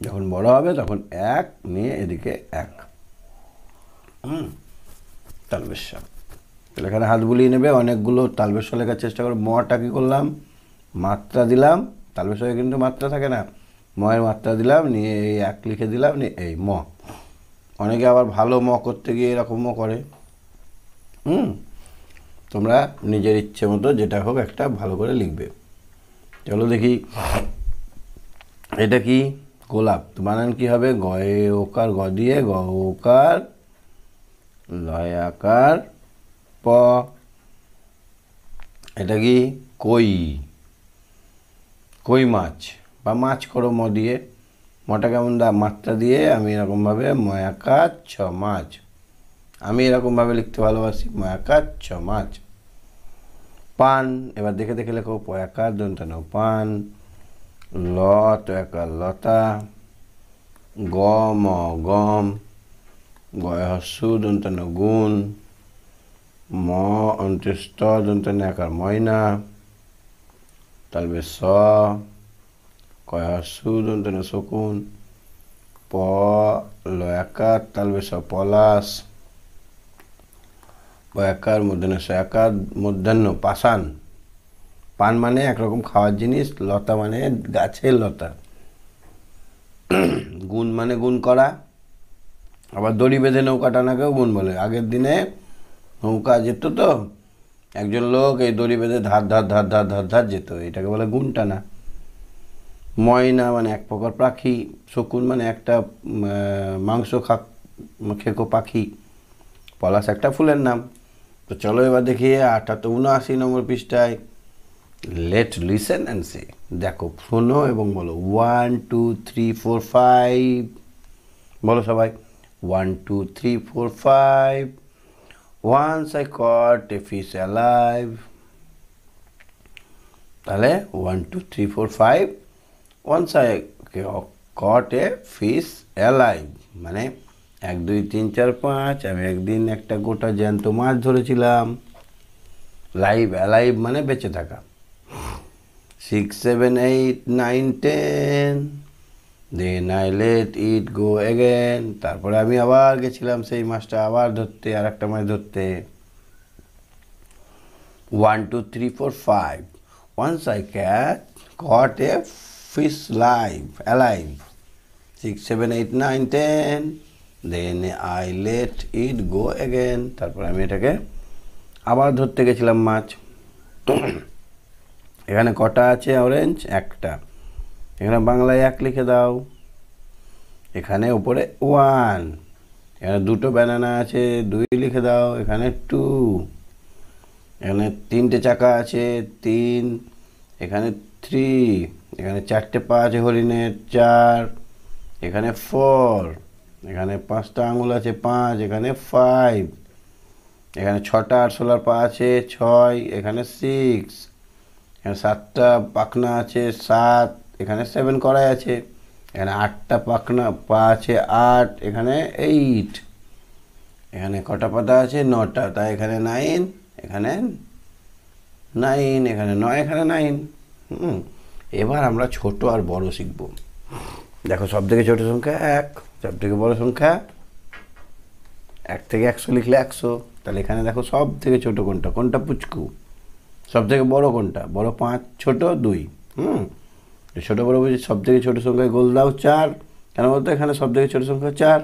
যখন বড় হবে তখন এক নিয়ে এদিকে এক, তালবেশ। তাহলে এখানে হাত বুলিয়ে নেবে, অনেকগুলো তালবেশ লেখার চেষ্টা করো। মটা কী করলাম? মাত্রা দিলাম, তালবেশ কিন্তু মাত্রা থাকে না, ময়ের মাত্রা দিলাম, নিয়ে এই এক লিখে দিলাম, নিয়ে এই ম। অনেকে আবার ভালো ম করতে গিয়ে এরকমও করে। তোমরা নিজের ইচ্ছে মতো যেটা হোক একটা ভালো করে লিখবে। চলো দেখি, এটা কি? গোলাপ। তো বানান কি হবে? গয়ে ওকার, গ দিয়ে গ ওকার, লয় আকার প। এটা কি? কই, কই মাছ, বা মাছ করো ম দিয়ে। মটা কেমন মাত্রা দিয়ে আমি এরকমভাবে ময়াকার ছ মাছ, আমি এরকমভাবে লিখতে ভালোবাসি, ময়াকার ছ মাছ। পান, এবার দেখে দেখে লেখো, পয়াকার দন্তানো পান, ল তো একার লতা, গম গম, গয় হস্যু দন্তানো গুণ, ম অন্ত্যেষ্ট দন্তানো একার ময়না, তালবে স, কয় হস্যু দন্তানো শকুন, প লয়াকার তালবে স পলাশ, বয়াকার মূর্ধন্য স একার মূর্ধন্য পাষাণ। পান মানে একরকম খাওয়ার জিনিস, লতা মানে গাছের লতা। গুণ মানে গুণ করা, আবার দড়ি বেঁধে নৌকা টানাকেও গুণ বলে। আগের দিনে নৌকা যেত তো, একজন লোক এই দড়ি বেঁধে ধার ধার ধার ধার ধার ধার যেত, এটাকে বলে গুণ টানা। ময়না মানে এক প্রকার পাখি, শকুন মানে একটা মাংস খেকো পাখি, পলাশ একটা ফুলের নাম। তো চলো এবার দেখি 79 নম্বর পৃষ্ঠায়। লেট লিসেন অ্যান্ড সে, দেখো শোনো এবং বলো। 1 2 3 4 5, বলো সবাই। 1 2 3 4 5, once I caught a fish alive। তাহলে 1 2 3 4 5, once I caught a fish alive মানে 1 2 3 4 5, আমি একদিন একটা গোটা জ্যান্ত মাছ ধরেছিলাম। লাইভ, অ্যালাইভ মানে বেঁচে থাকা। 6 7 8 9 10, then I let it go again, তারপরে আমি আবার গেছিলাম সেই মাছটা আবার ধরতে, আর একটা মাছ ধরতে। 1 2 3 4 5, once I caught a fish alive। 6 7 8 9 10, then I let it go again, তারপরে আমি এটাকে আবার ধরতে গেছিলাম মাছ। এখানে কটা আছে অরেঞ্জ? একটা। এখানে বাংলায় 1 লিখে দাও। এখানে উপরে 1, এখানে 2টো ব্যানানা আছে, 2 লিখে দাও। এখানে 2, এখানে 3টে চাকা আছে, 3, এখানে 3, এখানে 4টে পা আছে হরিণের, 4, এখানে 4, এখানে 5টা আঙুল আছে, 5, এখানে 5, এখানে 6টা আরশোলার পা আছে, 6, এখানে 6, এখানে 7টা পাখনা আছে, 7, এখানে 7 কড়াই আছে, এখানে 8টা পাখনা পা আছে, 8, এখানে 8, এখানে কটা পাতা আছে? 9টা, তাই এখানে 9, এখানে 9, এখানে 9, এখানে 9। এবার আমরা ছোট আর বড় শিখব। দেখো সব থেকে ছোট সংখ্যা 1, সব থেকে বড় সংখ্যা 1 থেকে 100 লিখলে 100। তাহলে এখানে দেখো সব থেকে ছোট কোনটা? কোনটা পুচকু? সব থেকে বড় কোনটা? বড় 5, ছোট 2। ছোট বড় বুঝি সব থেকে ছোট সংখ্যায় গোল দাও 4। কেন বলতো? এখানে সব থেকে ছোট সংখ্যা 4।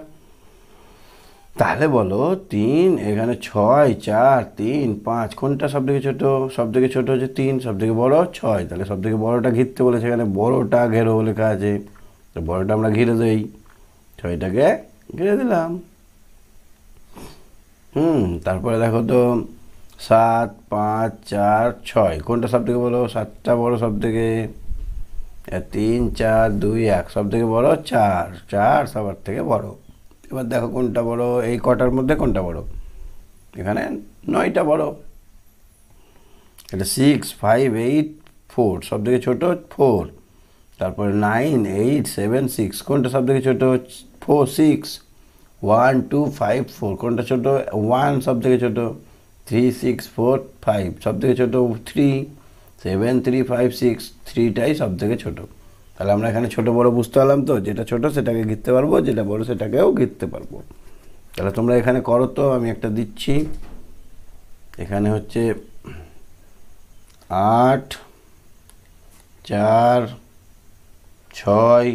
তাহলে বলো 3, এখানে 6, 4, 3, 5, কোনটা সব থেকে ছোট? সব থেকে ছোট হচ্ছে 3, সব থেকে বড় 6। তাহলে সব থেকে বড়টা ঘিরতে বলেছে, এখানে বড়টা ঘেরো লেখা আছে, তো বড়টা আমরা ঘিরে দেই, 6টাকে ঘিরে দিলাম। তারপরে দেখো তো 7 5 4 6, কোনটা সব থেকে বড়? 7টা বড় সব থেকে। 3 4 2 1, সব থেকে বড় 4, 4 সবার থেকে বড়। এবার দেখো কোনটা বড়? এই কটার মধ্যে কোনটা বড়? এখানে 9টা বড়। এটা 6 5 8 4, সব থেকে ছোট 4। তারপরে 9 8 7 6, কোনটা সব থেকে ছোট? 4 6 1 2 5 4, কোনটা ছোট? 1 সব থেকে ছোট। 3 6 4 5, সব থেকে ছোট 3 7 3 5 6, 3টাই সব থেকে ছোট। তাহলে আমরা এখানে ছোট বড় বুঝতে পারলাম তো, যেটা ছোট সেটাকে ঘিরতে পারবো, যেটা বড় সেটাকেও ঘিরতে পারবো। তাহলে তোমরা এখানে করো তো, আমি একটা দিচ্ছি। এখানে হচ্ছে 8 4 6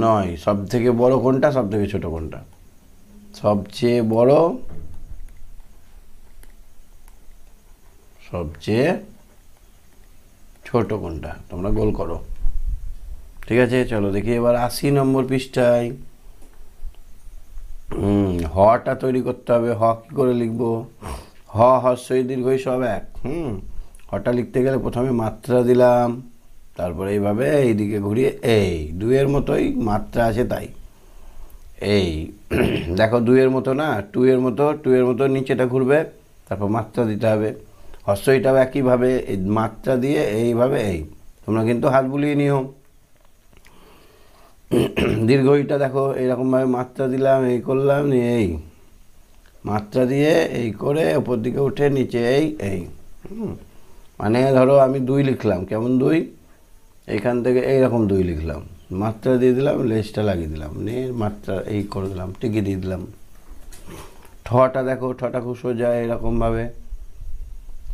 9, সব থেকে বড় কোনটা? সব থেকে ছোট কোনটা? সবচেয়ে বড়, সবচেয়ে ছোট কোনটা? তোমরা গোল করো। ঠিক আছে, চলো দেখি এবার 80 নম্বর পৃষ্ঠায়। হটা তৈরি করতে হবে। হ কি করে লিখবো? হ হস্যই দীর্ঘই সব এক। হটা লিখতে গেলে প্রথমে মাত্রা দিলাম, তারপরে এইভাবে এইদিকে ঘুরিয়ে এই 2-এর মতোই মাত্রা আছে তাই এই দেখো 2-এর মতো না, 2-এর মতো, 2-এর মতো নিচেটা ঘুরবে, তারপর মাত্রা দিতে হবে। হস্যইটাও একইভাবে এই মাত্রা দিয়ে এইভাবে এই। তোমরা কিন্তু হাত বুলিয়ে নিও। দীর্ঘইটা দেখো এইরকমভাবে মাত্রা দিলাম, এই করলাম, নিয়ে এই মাত্রা দিয়ে এই করে ওপর দিকে উঠে নিচে এই মানে ধরো আমি 2 লিখলাম, কেমন 2? এইখান থেকে এইরকম 2 লিখলাম, মাত্রা দিয়ে দিলাম, লেজটা লাগিয়ে দিলাম, নিয়ে মাত্রা এই করে দিলাম, টিকে দিয়ে দিলাম। ঠটা দেখো, ঠটা খুব সোজা, এরকমভাবে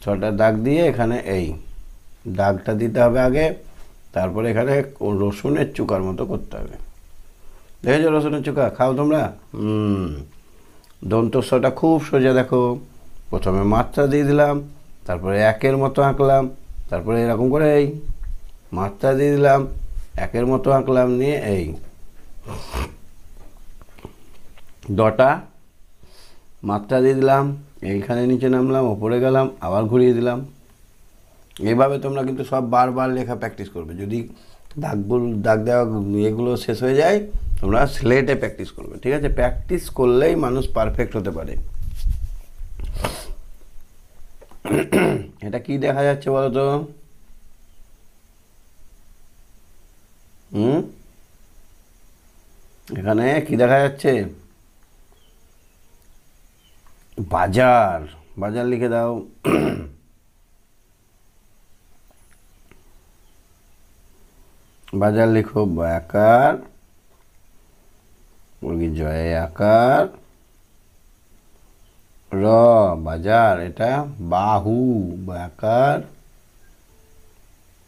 6টা দাগ দিয়ে এখানে এই দাগটা দিতে হবে আগে, তারপরে এখানে রসুনের চুকার মতো করতে হবে। দেখেছো রসুনের চুকা? খাও তোমরা? দন্তস্বটা খুব সোজা। দেখো, প্রথমে মাত্রা দিয়ে দিলাম, তারপরে একের মতো আঁকলাম, তারপরে এরকম করে এই মাত্রা দিয়ে দিলাম, একের মতো আঁকলাম, নিয়ে এই ডটা মাত্রা দিয়ে দিলাম, এইখানে নিচে নামলাম, ওপরে গেলাম, আবার ঘুরিয়ে দিলাম। এইভাবে তোমরা কিন্তু সব বারবার লেখা প্র্যাকটিস করবে। যদি দাগ দেওয়া এগুলো শেষ হয়ে যায়, তোমরা স্লেটে প্র্যাকটিস করবে। ঠিক আছে? প্র্যাকটিস করলেই মানুষ পারফেক্ট হতে পারে। এটা কি দেখা যাচ্ছে বলো তো? এখানে কি দেখা যাচ্ছে? বাজার। বাজার লিখে দাও। বাজার লিখো, বয়াকার, মুরগি জয়ে আকার, র, বাজার। এটা বাহু, বয়াকার,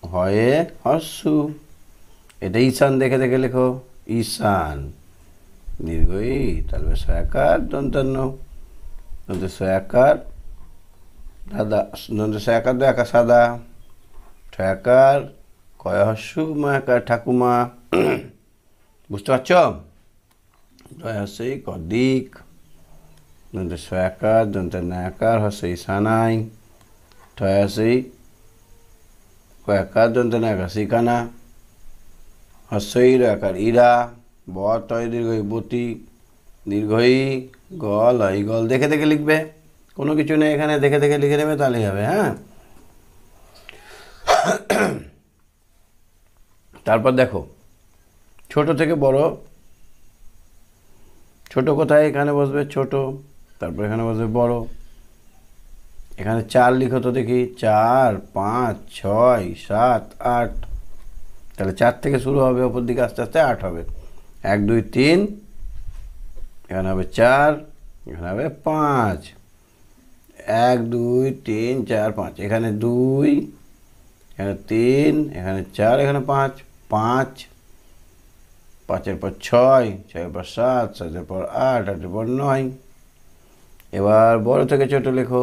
হয়ে হস্যু। এটা ঈশান, দেখে দেখে লেখো, ঈশান, দীর্ঘই, তাহলে সয়াকার দন্তান্ন, দন্তে সয়াকার দাদা, দন্তে সয়াকার দয়াকার সাদা, ঠয়াকার কয় হস্যু ময়াকার ঠাকুমা। বুঝতে পারছ? জয় হস্যই কদিক, দন্তে সয়াকার দন্তে নয়াকার হস্যই সানাই, ঠয় হস্যই কয়াকার দন্তে নয়াকার শিকানা, হস্যই রয়াকার ইরা, ব তয় দীর্ঘই বতি, দীর্ঘই গল, এই গল। দেখে দেখে লিখবে, কোনো কিছু নেই এখানে, দেখে দেখে লিখে নেবে, তাহলেই হবে। হ্যাঁ, তারপর দেখো, ছোট থেকে বড়। ছোট কোথায়? এখানে বসবে ছোট, তারপর এখানে বসবে বড়। এখানে 4 লিখো তো দেখি। 4, 5, 6, 7, 8। তাহলে 4 থেকে শুরু হবে, ওপর দিকে আস্তে আস্তে 8 হবে। 1, 2, 3, এখানে হবে 4, এখানে হবে 5। 1, 2, 3, 4, 5। এখানে 2, এখানে 3, এখানে 4, এখানে 5। 5, 5-এর পর 6, 6-এর পর 7, 7-এর পর 8, 8-এর পর 9। এবার বড় থেকে ছোট লেখো।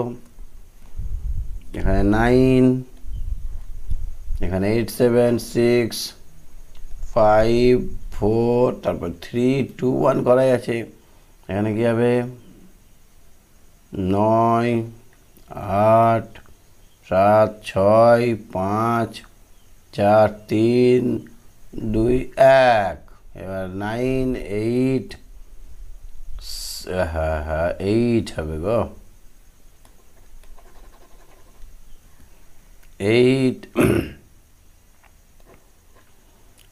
এখানে 9, এখানে 8, 7, 6, 5, 4, তারপর 3, 2, 1 করাই আছে। এখানে কি হবে? 9, 8, 7, 6, 5, 4, 3, 2, 1। এবার 9, 8, হ্যাঁ 8 হবে গো। 8,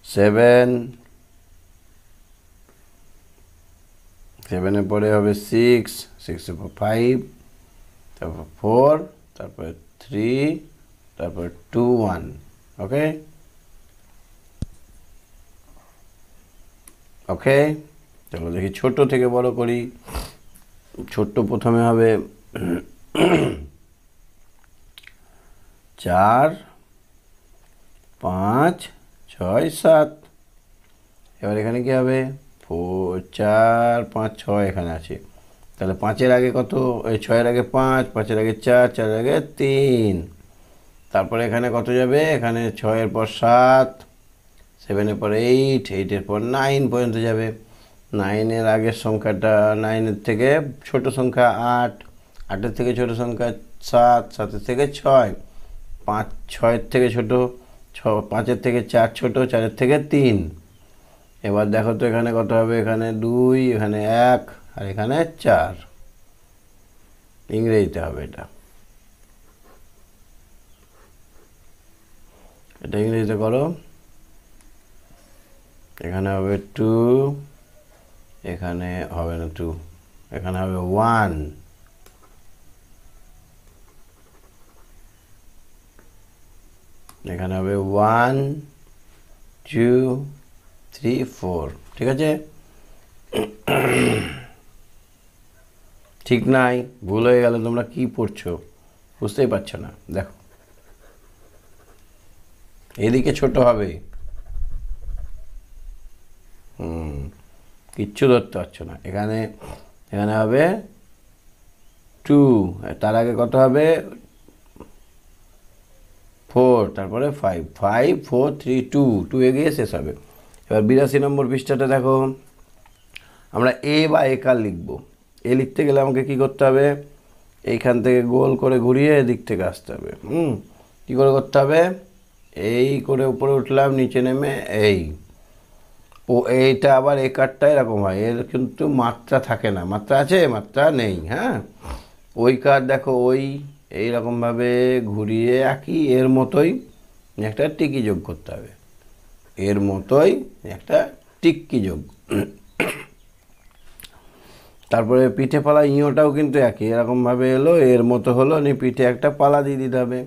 7, 7-এর পরে হবে 6, 6-এর পর 5, তারপর 4, তারপর 3, তারপর 2, 1। ওকে ওকে, চলো দেখি ছোট থেকে বড় করি। ছোট্ট প্রথমে হবে 4, 5, 6, 7। এবার এখানে কি হবে? 4, 5, 6 এখানে আছে। তাহলে 5-এর আগে কত? এই 6-এর আগে 5, 5-এর আগে 4, 4-এর আগে 3। তারপরে এখানে কত যাবে? এখানে 6-এর পর 7, 7-এর পর 8, 8-এর পর 9 পর্যন্ত যাবে। 9-এর আগের সংখ্যাটা, 9-এর থেকে ছোট সংখ্যা 8, 8-এর থেকে ছোট সংখ্যা 7, 7-এর থেকে 6, 5, 6-এর থেকে ছোট 5-এর থেকে 4 ছোট, 4-এর থেকে 3। এবার দেখো তো এখানে কত হবে? এখানে 2, এখানে 1, আর এখানে 4। ইংরেজিতে হবে এটা। এটা ইংরেজিতে করো। এখানে হবে 2, এখানে হবে না 2, এখানে হবে 1। এখানে হবে 1, 2, 3, 4। ঠিক আছে? ঠিক নাই, ভুল হয়ে গেল। তোমরা কি পড়ছো বুঝতেই পারছো না। দেখো, এদিকে ছোট হবে। কিচ্ছু ধরতে পারছো না। এখানে এখানে হবে 2, তার আগে কত হবে 4, তারপরে 5, 5 4 3 2, 2 এগিয়ে শেষ হবে। এবার 82 নম্বর পৃষ্ঠাটা দেখো, আমরা এ বা একার লিখব। এ লিখতে গেলে আমাকে কি করতে হবে, এইখান থেকে গোল করে ঘুরিয়ে এদিক থেকে আসতে হবে। কী করে করতে হবে, এই করে উপরে উঠলাম, নিচে নেমে এই, ও এইটা আবার এই কাঠটা এরকম হয়, এর কিন্তু মাত্রা থাকে না। মাত্রা আছে, মাত্রা নেই। হ্যাঁ, ওই কাঠ দেখো ওই এইরকমভাবে ঘুরিয়ে একই এর মতোই একটা টিকি যোগ করতে হবে। এর মতোই একটা টিক্কি যোগ। তারপরে পিঠে পালা ইঁটাও কিন্তু একই এরকমভাবে এলো, এর মতো হলো, নি পিঠে একটা পালা দিয়ে দিতে হবে।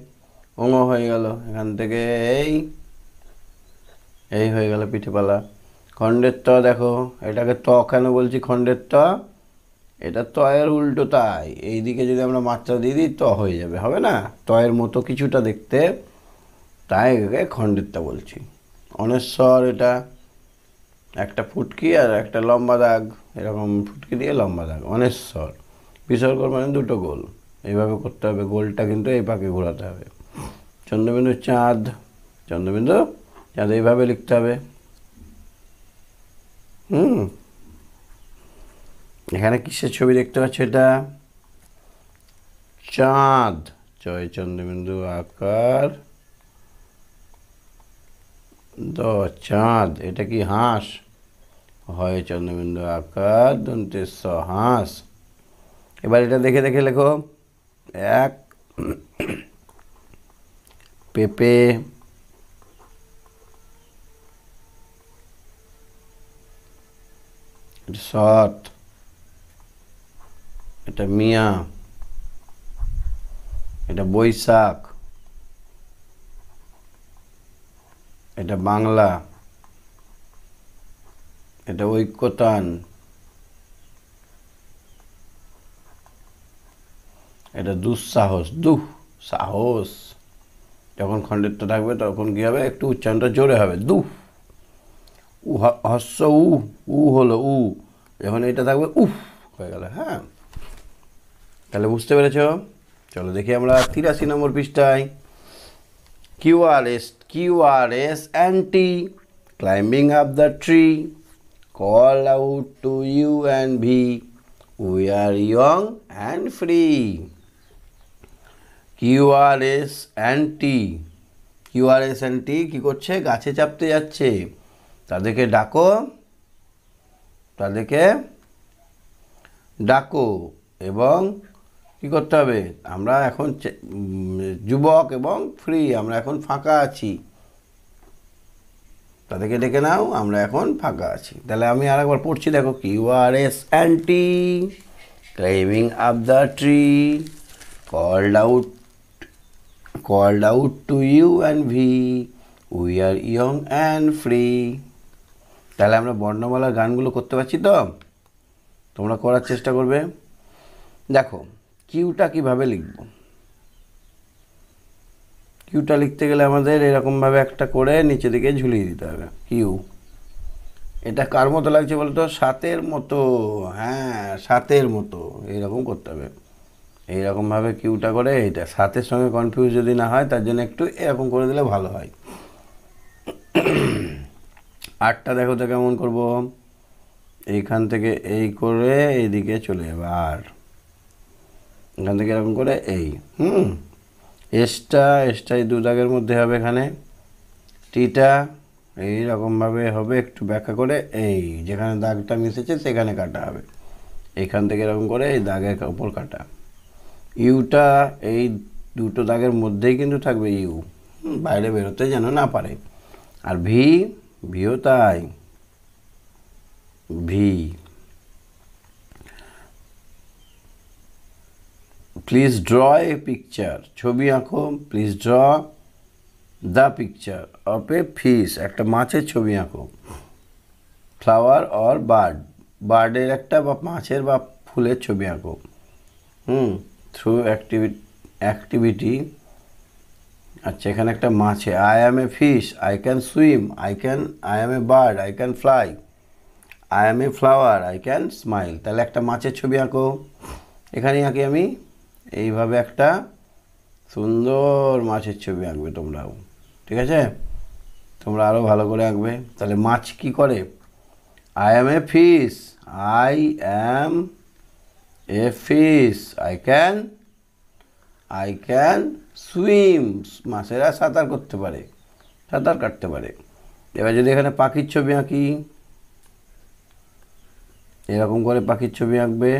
অঙ্গ হয়ে গেল, এখান থেকে এই এই হয়ে গেল পিঠে পালা। খণ্ডের ত দেখো, এটাকে ত কেন বলছি খণ্ডের ত, এটা ত এর উল্টো, তাই এইদিকে যদি আমরা মাত্রা দিয়ে দিই ত হয়ে যাবে, হবে না, ত এর মতো কিছুটা দেখতে, তাই একে খণ্ডের ত বলছি। অনেশ্বর, এটা একটা ফুটকি আর একটা লম্বা দাগ, এরকম ফুটকি দিয়ে লম্বা দাগ, অনেশ্বর। বিসর্গর মানে দুটো গোল, এইভাবে করতে হবে, গোলটা কিন্তু এই পাকে ঘোরাতে হবে। চন্দ্রবিন্দু চাঁদ, চন্দ্রবিন্দু চাঁদ এইভাবে লিখতে হবে। এখানে কিসের ছবি দেখতে পাচ্ছ, এটা চাঁদ, জয় চন্দ্রবিন্দু আকার দ চাঁদ। এটা কি হাঁস, হয় চন্দ্রবিন্দু আকার দন্তের স হাঁস। এবার এটা দেখে দেখে লেখো, এক পেঁপে, সৎ, এটা মিয়া, এটা বৈশাখ, এটা বাংলা, এটা ঐক্যতান, এটা দুঃসাহস, সাহস। যখন খণ্ডিত থাকবে তখন কি হবে, একটু উচ্চারণটা জোরে হবে, হস্য উ হলো উ, যখন এটা থাকবে উফ হয়ে গেল। হ্যাঁ, তাহলে বুঝতে পেরেছ। চলো দেখি আমরা 83 নম্বর পৃষ্ঠায়। QRS anti climbing up the tree, call out to you and V, we are young and free. QRS anti কি করছে, গাছে চাপতে যাচ্ছে, তাদেরকে ডাকো এবং কি করতে হবে, আমরা এখন যুবক এবং ফ্রি, আমরা এখন ফাঁকা আছি, তাদেরকে ডেকে নাও, আমরা এখন ফাঁকা আছি। তাহলে আমি আরেকবার পড়ছি, দেখো, QRS anti climbing up the tree, called out to you and we are young and free. তাহলে আমরা বর্ণমালার গানগুলো করতে পারছি তো, তোমরা করার চেষ্টা করবে। দেখো কিউটা কিভাবে লিখব, কিউটা লিখতে গেলে আমাদের এরকমভাবে একটা করে নিচে দিকে ঝুলিয়ে দিতে হবে কিউ। এটা কার মতো লাগছে বলতো, সাতের মতো। হ্যাঁ, সাতের মতো এইরকম করতে হবে, এইরকমভাবে কিউটা করে। এইটা সাতের সঙ্গে কনফিউজ যদি না হয় তার জন্য একটু এরকম করে দিলে ভালো হয়। আটটা দেখো তো কেমন করব, এইখান থেকে এই করে এইদিকে চলে যাবে, আর এখান থেকে এরকম করে এই এসটা এই দু দাগের মধ্যে হবে, এখানে টিটা এইরকমভাবে হবে, একটু ব্যাখ্যা করে এই যেখানে দাগটা মিশেছে সেখানে কাটা হবে, এইখান থেকে এরকম করে এই দাগের উপর কাটা। ইউটা এই দুটো দাগের মধ্যেই কিন্তু থাকবে, ইউ বাইরে বেরোতে যেন না পারে। আর ভিও তাই, V. Please draw a picture, ছবি আঁকো। Please draw the picture of a fish, একটা মাছের ছবি আঁকো। ফ্লাওয়ার অর বার্ডের একটা বা মাছের বা ফুলের ছবি আঁকো। থ্রু অ্যাক্টিভিটি আচ্ছা, এখানে একটা মাছ, I am a fish, I can swim, I am a bird, I can fly, I am a flower, I can smile. তাহলে একটা মাছের ছবি আঁকো। এখানে আঁকি আমি এইভাবে একটা সুন্দর মাছের ছবি আঁকবে তোমরাও, ঠিক আছে? তোমরা আরও ভালো করে আঁকবে। তাহলে মাছ কি করে? I am a fish, I am a fish, I can swim. মাছেরা সাঁতার করতে পারে, সাঁতার কাটতে পারে। এবার যদি এখানে পাখির ছবি আঁকি, এরকম করে পাখির ছবি আঁকবে।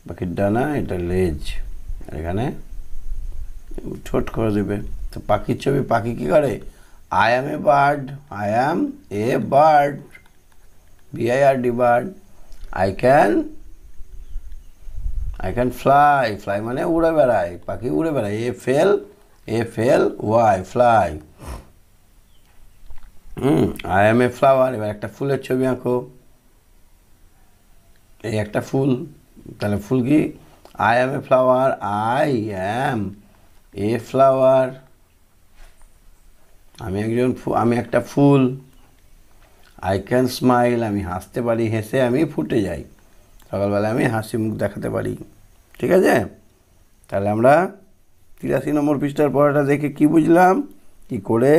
পাখির ডানা, এটা লেজ, আর এখানে ঠোঁট করে দেবে। তো পাখির ছবি, পাখি কী করে? I am a bird, I am a bird, BIRD bird. I can fly, fly মানে উড়ে বেড়ায়, পাখি উড়ে বেড়ায়। FLY, fly. I am a flower. এবার একটা ফুলের ছবি আঁকো। এই একটা ফুল, তাহলে ফুল কি? I am a flower, I am a flower. আমি একটা ফুল। আই ক্যান স্মাইল, আমি হাসতে পারি, হেসে আমি ফুটে যাই। সকালবেলা আমি হাসি মুখ দেখাতে পারি, ঠিক আছে? তাহলে আমরা 83 নম্বর পৃষ্ঠার পড়াটা দেখে কি বুঝলাম? কি করে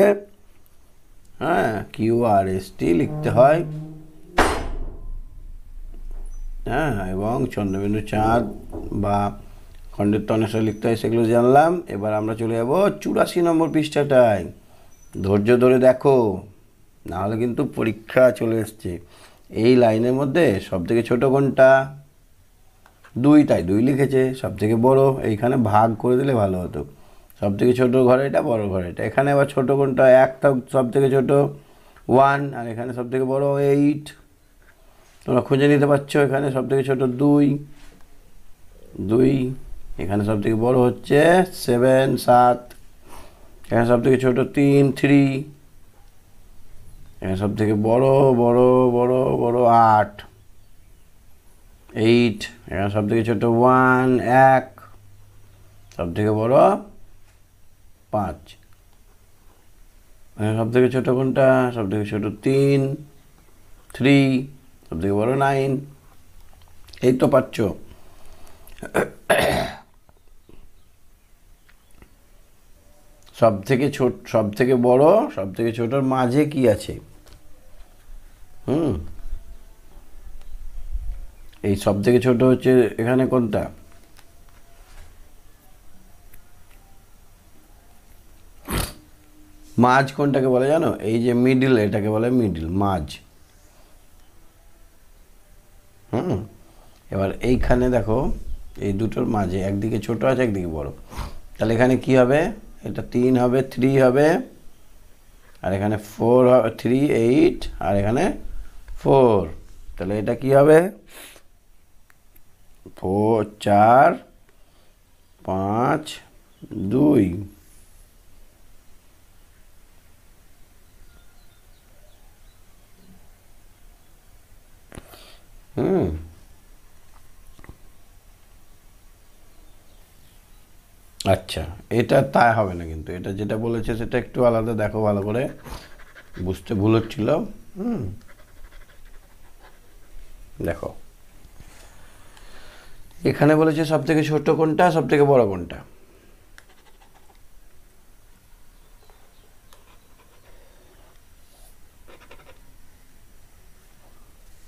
QRST লিখতে হয়, এবং চন্দ্রবিন্দু চাঁদ বা খণ্ডের তনেশ্বর লিখতে হয়, সেগুলো জানলাম। এবার আমরা চলে যাব 84 নম্বর পৃষ্ঠাটায়। ধৈর্য ধরে দেখো, নাহলে কিন্তু পরীক্ষা চলে এসছে। এই লাইনের মধ্যে সবথেকে ছোট কোনটা? 2, তাই 2 লিখেছে। সবথেকে বড়, এইখানে ভাগ করে দিলে ভালো হতো। সবথেকে ছোট ঘরে এটা, বড় ঘরে এটা। এখানে আবার ছোট কোনটা? 1 সবথেকে ছোট 1, আর এখানে সবথেকে বড় 8। তোমরা খুঁজে নিতে পারছো। এখানে সবথেকে ছোট 2, এখানে সবথেকে বড় হচ্ছে 7, এখানে সবথেকে ছোট 3, এখানে সবথেকে বড় 8, এখানে সবথেকে ছোট 1, সবথেকে বড় 5। এখানে সবথেকে ছোট কোনটা? সবথেকে ছোট 3, সবথেকে বড় 9। এই তো পাচ্ছ। সবথেকে বড়, সবথেকে ছোটর মাঝে কি আছে? এই সবথেকে ছোট হচ্ছে এখানে কোনটা? মাঝ কোনটাকে বলে জানো? এই যে মিডিল, এটাকে বলে মিডিল, মাঝ। এবার এইখানে দেখো, এই দুটোর মাঝে একদিকে ছোট আছে, একদিকে বড়। তাহলে এখানে কি হবে? এটা 3 হবে, 3 হবে, আর এখানে 4 হবে, 3, 8, আর এখানে 4। তাহলে এটা কি হবে? 4, 5, 2। আচ্ছা, এটা তাই হবে না, কিন্তু এটা যেটা বলেছে সেটা একটু আলাদা। দেখো ভালো করে, বুঝতে ভুল হচ্ছিল। দেখো, এখানে বলেছে সবথেকে ছোট কোনটা, সবথেকে বড় কোনটা।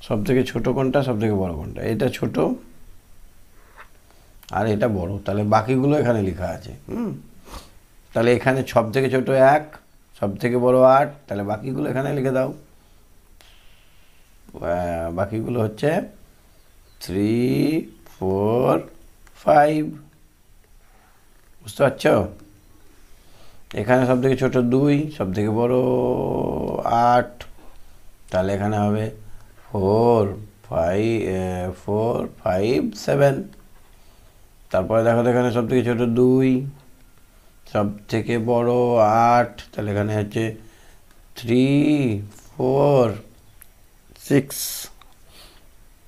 সবথেকে ছোট কোনটা, সবথেকে বড় কোনটা? এটা ছোট আর এটা বড়। তাহলে বাকিগুলো এখানে লেখা আছে। তাহলে এখানে সবথেকে ছোট 1, সবথেকে বড় 8। তাহলে বাকিগুলো এখানে লিখে দাও। বাকিগুলো হচ্ছে 3, 4, 5। বুঝতে পারছ? এখানে সবথেকে ছোট 2, সবথেকে বড় 8। তাহলে এখানে হবে 4, 5, 7। তারপরে দেখো, এখানে সবথেকে ছোট 2, সবথেকে বড় 8। তাহলে এখানে হচ্ছে 3, 4, 6।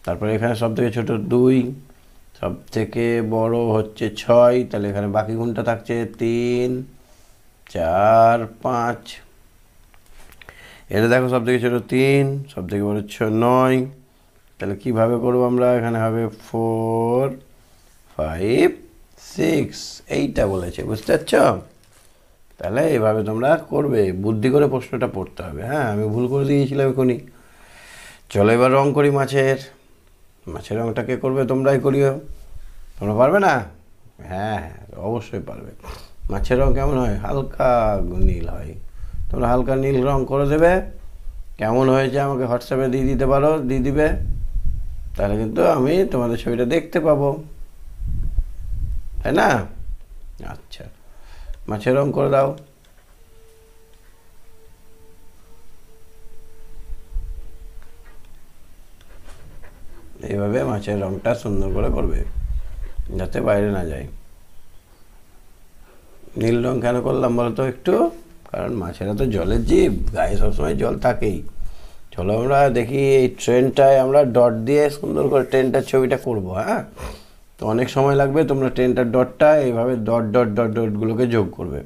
তারপরে এখানে সবথেকে ছোট 2, সব থেকে বড় হচ্ছে 6, তাহলে এখানে বাকি গুণটা থাকছে 3, 4, 5। এটা দেখো সব থেকে ছোট 3, সব থেকে বড় 9। তাহলে কিভাবে করবো আমরা? এখানে হবে 4, 5, 6, এইটা বলেছে, বুঝতে পারছ? তাহলে এইভাবে তোমরা করবে, বুদ্ধি করে প্রশ্নটা পড়তে হবে। হ্যাঁ, আমি ভুল করে দিয়েছিলাম এখনই। চলো এবার রং করি মাছের রংটা কে করবে? তোমরাই করিও। তোমরা পারবে না? হ্যাঁ, অবশ্যই পারবে। মাছের রং কেমন হয়? হালকা নীল হয়। তোমরা হালকা নীল রং করে দেবে। কেমন হয়েছে আমাকে হোয়াটসঅ্যাপে দিয়ে দিতে পারো, দিয়ে দিবে। তাহলে কিন্তু আমি তোমাদের ছবিটা দেখতে পাবো, তাই না? আচ্ছা, মাছের রং করে দাও। এইভাবে মাছের রংটা সুন্দর করে করবে, যাতে বাইরে না যায়। নীল রং কেন করলাম বলো তো একটু? কারণ মাছেরা তো জলের জীব, গায়ে সবসময় জল থাকেই। চলো আমরা দেখি এই ট্রেনটায় আমরা ডট দিয়ে সুন্দর করে ট্রেনটার ছবিটা করব। হ্যাঁ, তো অনেক সময় লাগবে। তোমরা ট্রেনটার ডটটা এইভাবে ডট ডট ডট ডটগুলোকে যোগ করবে,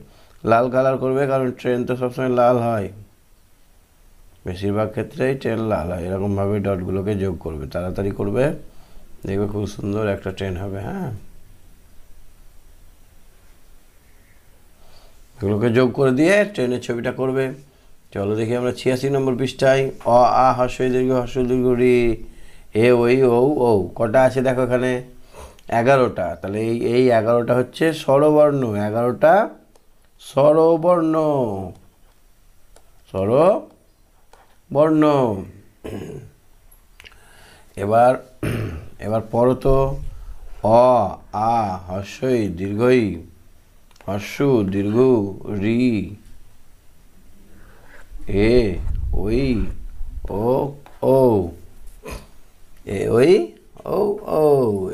লাল কালার করবে, কারণ ট্রেন তো সবসময় লাল হয়, বেশিরভাগ ক্ষেত্রেই ট্রেন লাল হয়। এরকমভাবে ডটগুলোকে যোগ করবে, তাড়াতাড়ি করবে, দেখবে খুব সুন্দর একটা ট্রেন হবে। হ্যাঁ, এগুলোকে যোগ করে দিয়ে ট্রেনের ছবিটা করবে। চলো দেখি আমরা 86 নম্বর পৃষ্ঠায়। অ আ হ্রস্ব দীর্ঘ ঋ এ ওই ও ও কটা আছে দেখো এখানে? 11টা। তাহলে এই 11টা হচ্ছে স্বরবর্ণ, 11টা স্বরবর্ণ, স্বরবর্ণ। এবার পড়ো তো। অ আ হ্রস্বই দীর্ঘই হ্রস্ব দীর্ঘ রি এ ওই ও ও এ ওই ও ও,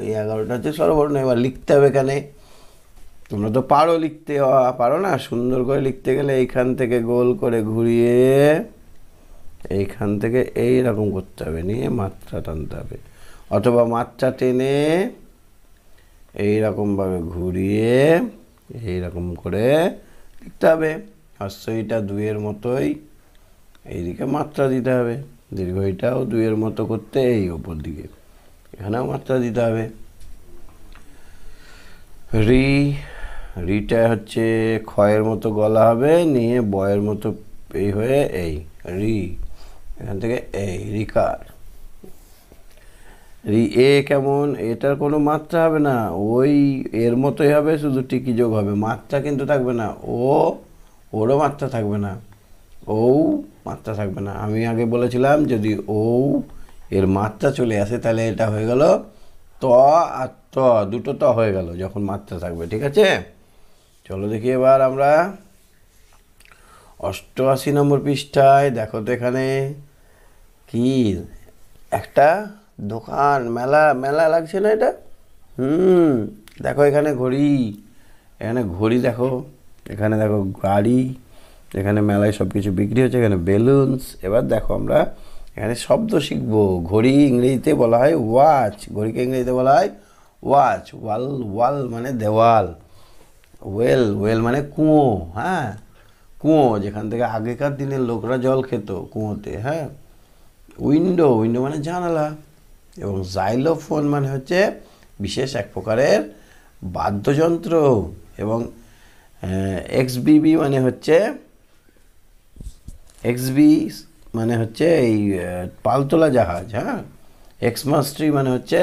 এই 11টা হচ্ছে স্বরবর্ণ। এবার লিখতে হবে এখানে। তোমরা তো পারো লিখতে, পারো না? সুন্দর করে লিখতে গেলে এইখান থেকে গোল করে ঘুরিয়ে এইখান থেকে এইরকম করতে হবে, নিয়ে মাত্রা টানতে হবে, অথবা মাত্রা টেনে এইরকমভাবে ঘুরিয়ে এইরকম করে লিখতে হবে। হ্রস্বইটা 2-এর মতোই এইদিকে মাত্রা দিতে হবে, দীর্ঘইটাও 2-এর মতো করতে এই ওপর দিকে এখানেও মাত্রা দিতে হবে। রিটা হচ্ছে ক্ষয়ের মতো গলা হবে, নিয়ে বয়ের মতো এই হয়ে এই রি, এখান থেকে এই রিকার। এ কেমন? এটার কোনো মাত্রা হবে না, ওই এর মতোই হবে, শুধু টিকি যোগ হবে, মাত্রা কিন্তু থাকবে না। ওরও মাত্রা থাকবে না, ও মাত্রা থাকবে না। আমি আগে বলেছিলাম যদি ও এর মাত্রা চলে আসে তাহলে এটা হয়ে গেল ত, আর ত দুটো ত হয়ে গেল যখন মাত্রা থাকবে। ঠিক আছে, চলো দেখি এবার আমরা 88 নম্বর পৃষ্ঠায়। দেখো তো এখানে কি একটা দোকান, মেলা লাগছে না এটা? দেখো এখানে ঘড়ি, এখানে ঘড়ি দেখো, এখানে দেখো গাড়ি, এখানে মেলায় সব কিছু বিক্রি হচ্ছে, এখানে বেলুনস। এবার দেখো আমরা এখানে শব্দ শিখবো। ঘড়ি ইংরেজিতে বলা হয় ওয়াচ, ঘড়িকে ইংরেজিতে বলা হয় ওয়াচ। ওয়াল মানে দেওয়াল, ওয়েল মানে কুয়ো। হ্যাঁ, কুয়ো, যেখান থেকে আগেকার দিনের লোকরা জল খেত, কুয়োতে। হ্যাঁ, উইন্ডো মানে জানালা। এবং জাইলোফোন মানে হচ্ছে বিশেষ এক প্রকারের বাদ্যযন্ত্র। এবং এক্সবি মানে হচ্ছে এই পালতোলা জাহাজ। হ্যাঁ, এক্সমাস ট্রি মানে হচ্ছে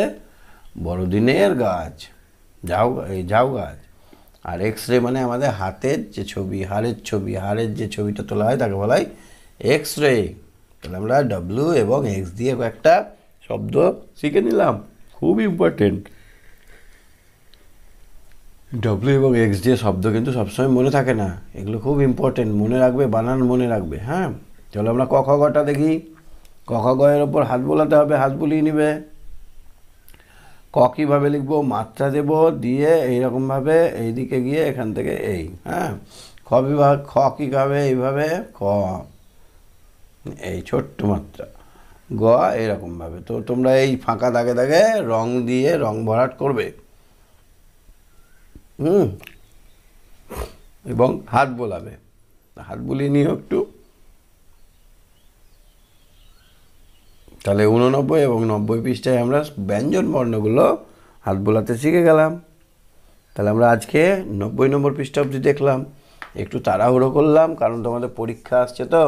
বড়দিনের গাছ, ঝাউ গাছ। আর এক্স রে মানে আমাদের হাতের যে ছবি, হাড়ের যে ছবিটা তোলা হয় তাকে বলা হয় এক্স রে। তাহলে আমরা ডব্লিউ এবং এক্স দিয়ে কয়েকটা শব্দ শিখে নিলাম, খুব ইম্পর্টেন্ট। ডব্লিউ এবং এক্স দিয়ে শব্দ কিন্তু সবসময় মনে থাকে না, এগুলো খুব ইম্পর্টেন্ট, মনে রাখবে, বানান মনে রাখবে। হ্যাঁ, চলো আমরা ক খ গটা দেখি। ক খ গ এর ওপর হাত বোলাতে হবে, হাত বুলিয়ে নিবে। ক কীভাবে লিখবো? মাত্রা দেব, দিয়ে এইরকমভাবে এইদিকে গিয়ে এখান থেকে এই। হ্যাঁ, খ কীভাবে? এইভাবে খ, এই ছোট্ট মাত্রা। গ এরকমভাবে। তো তোমরা এই ফাঁকা দাগে দাগে রং দিয়ে রং ভরাট করবে। এবং হাত বোলাবে, হাত বুলিয়ে নিও একটু। তাহলে 89 এবং 90 পৃষ্ঠায় আমরা ব্যঞ্জন বর্ণগুলো হাত বোলাতে শিখে গেলাম। তাহলে আমরা আজকে 90 নম্বর পৃষ্ঠা অবধি দেখলাম। একটু তাড়াহুড়ো করলাম কারণ তোমাদের পরীক্ষা আসছে, তো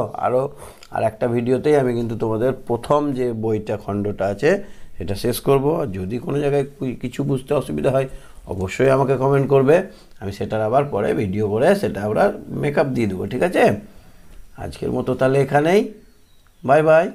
আর একটা ভিডিওতেই আমি কিন্তু তোমাদের প্রথম যে বইটা খণ্ডটা আছে সেটা শেষ করব। যদি কোনো জায়গায় কিছু বুঝতে অসুবিধা হয় অবশ্যই আমাকে কমেন্ট করবে, আমি সেটার আবার পরে ভিডিও করে সেটা আমরা মেকআপ দিয়ে দেবো, ঠিক আছে? আজকের মতো তাহলে এখানেই, বাই বাই।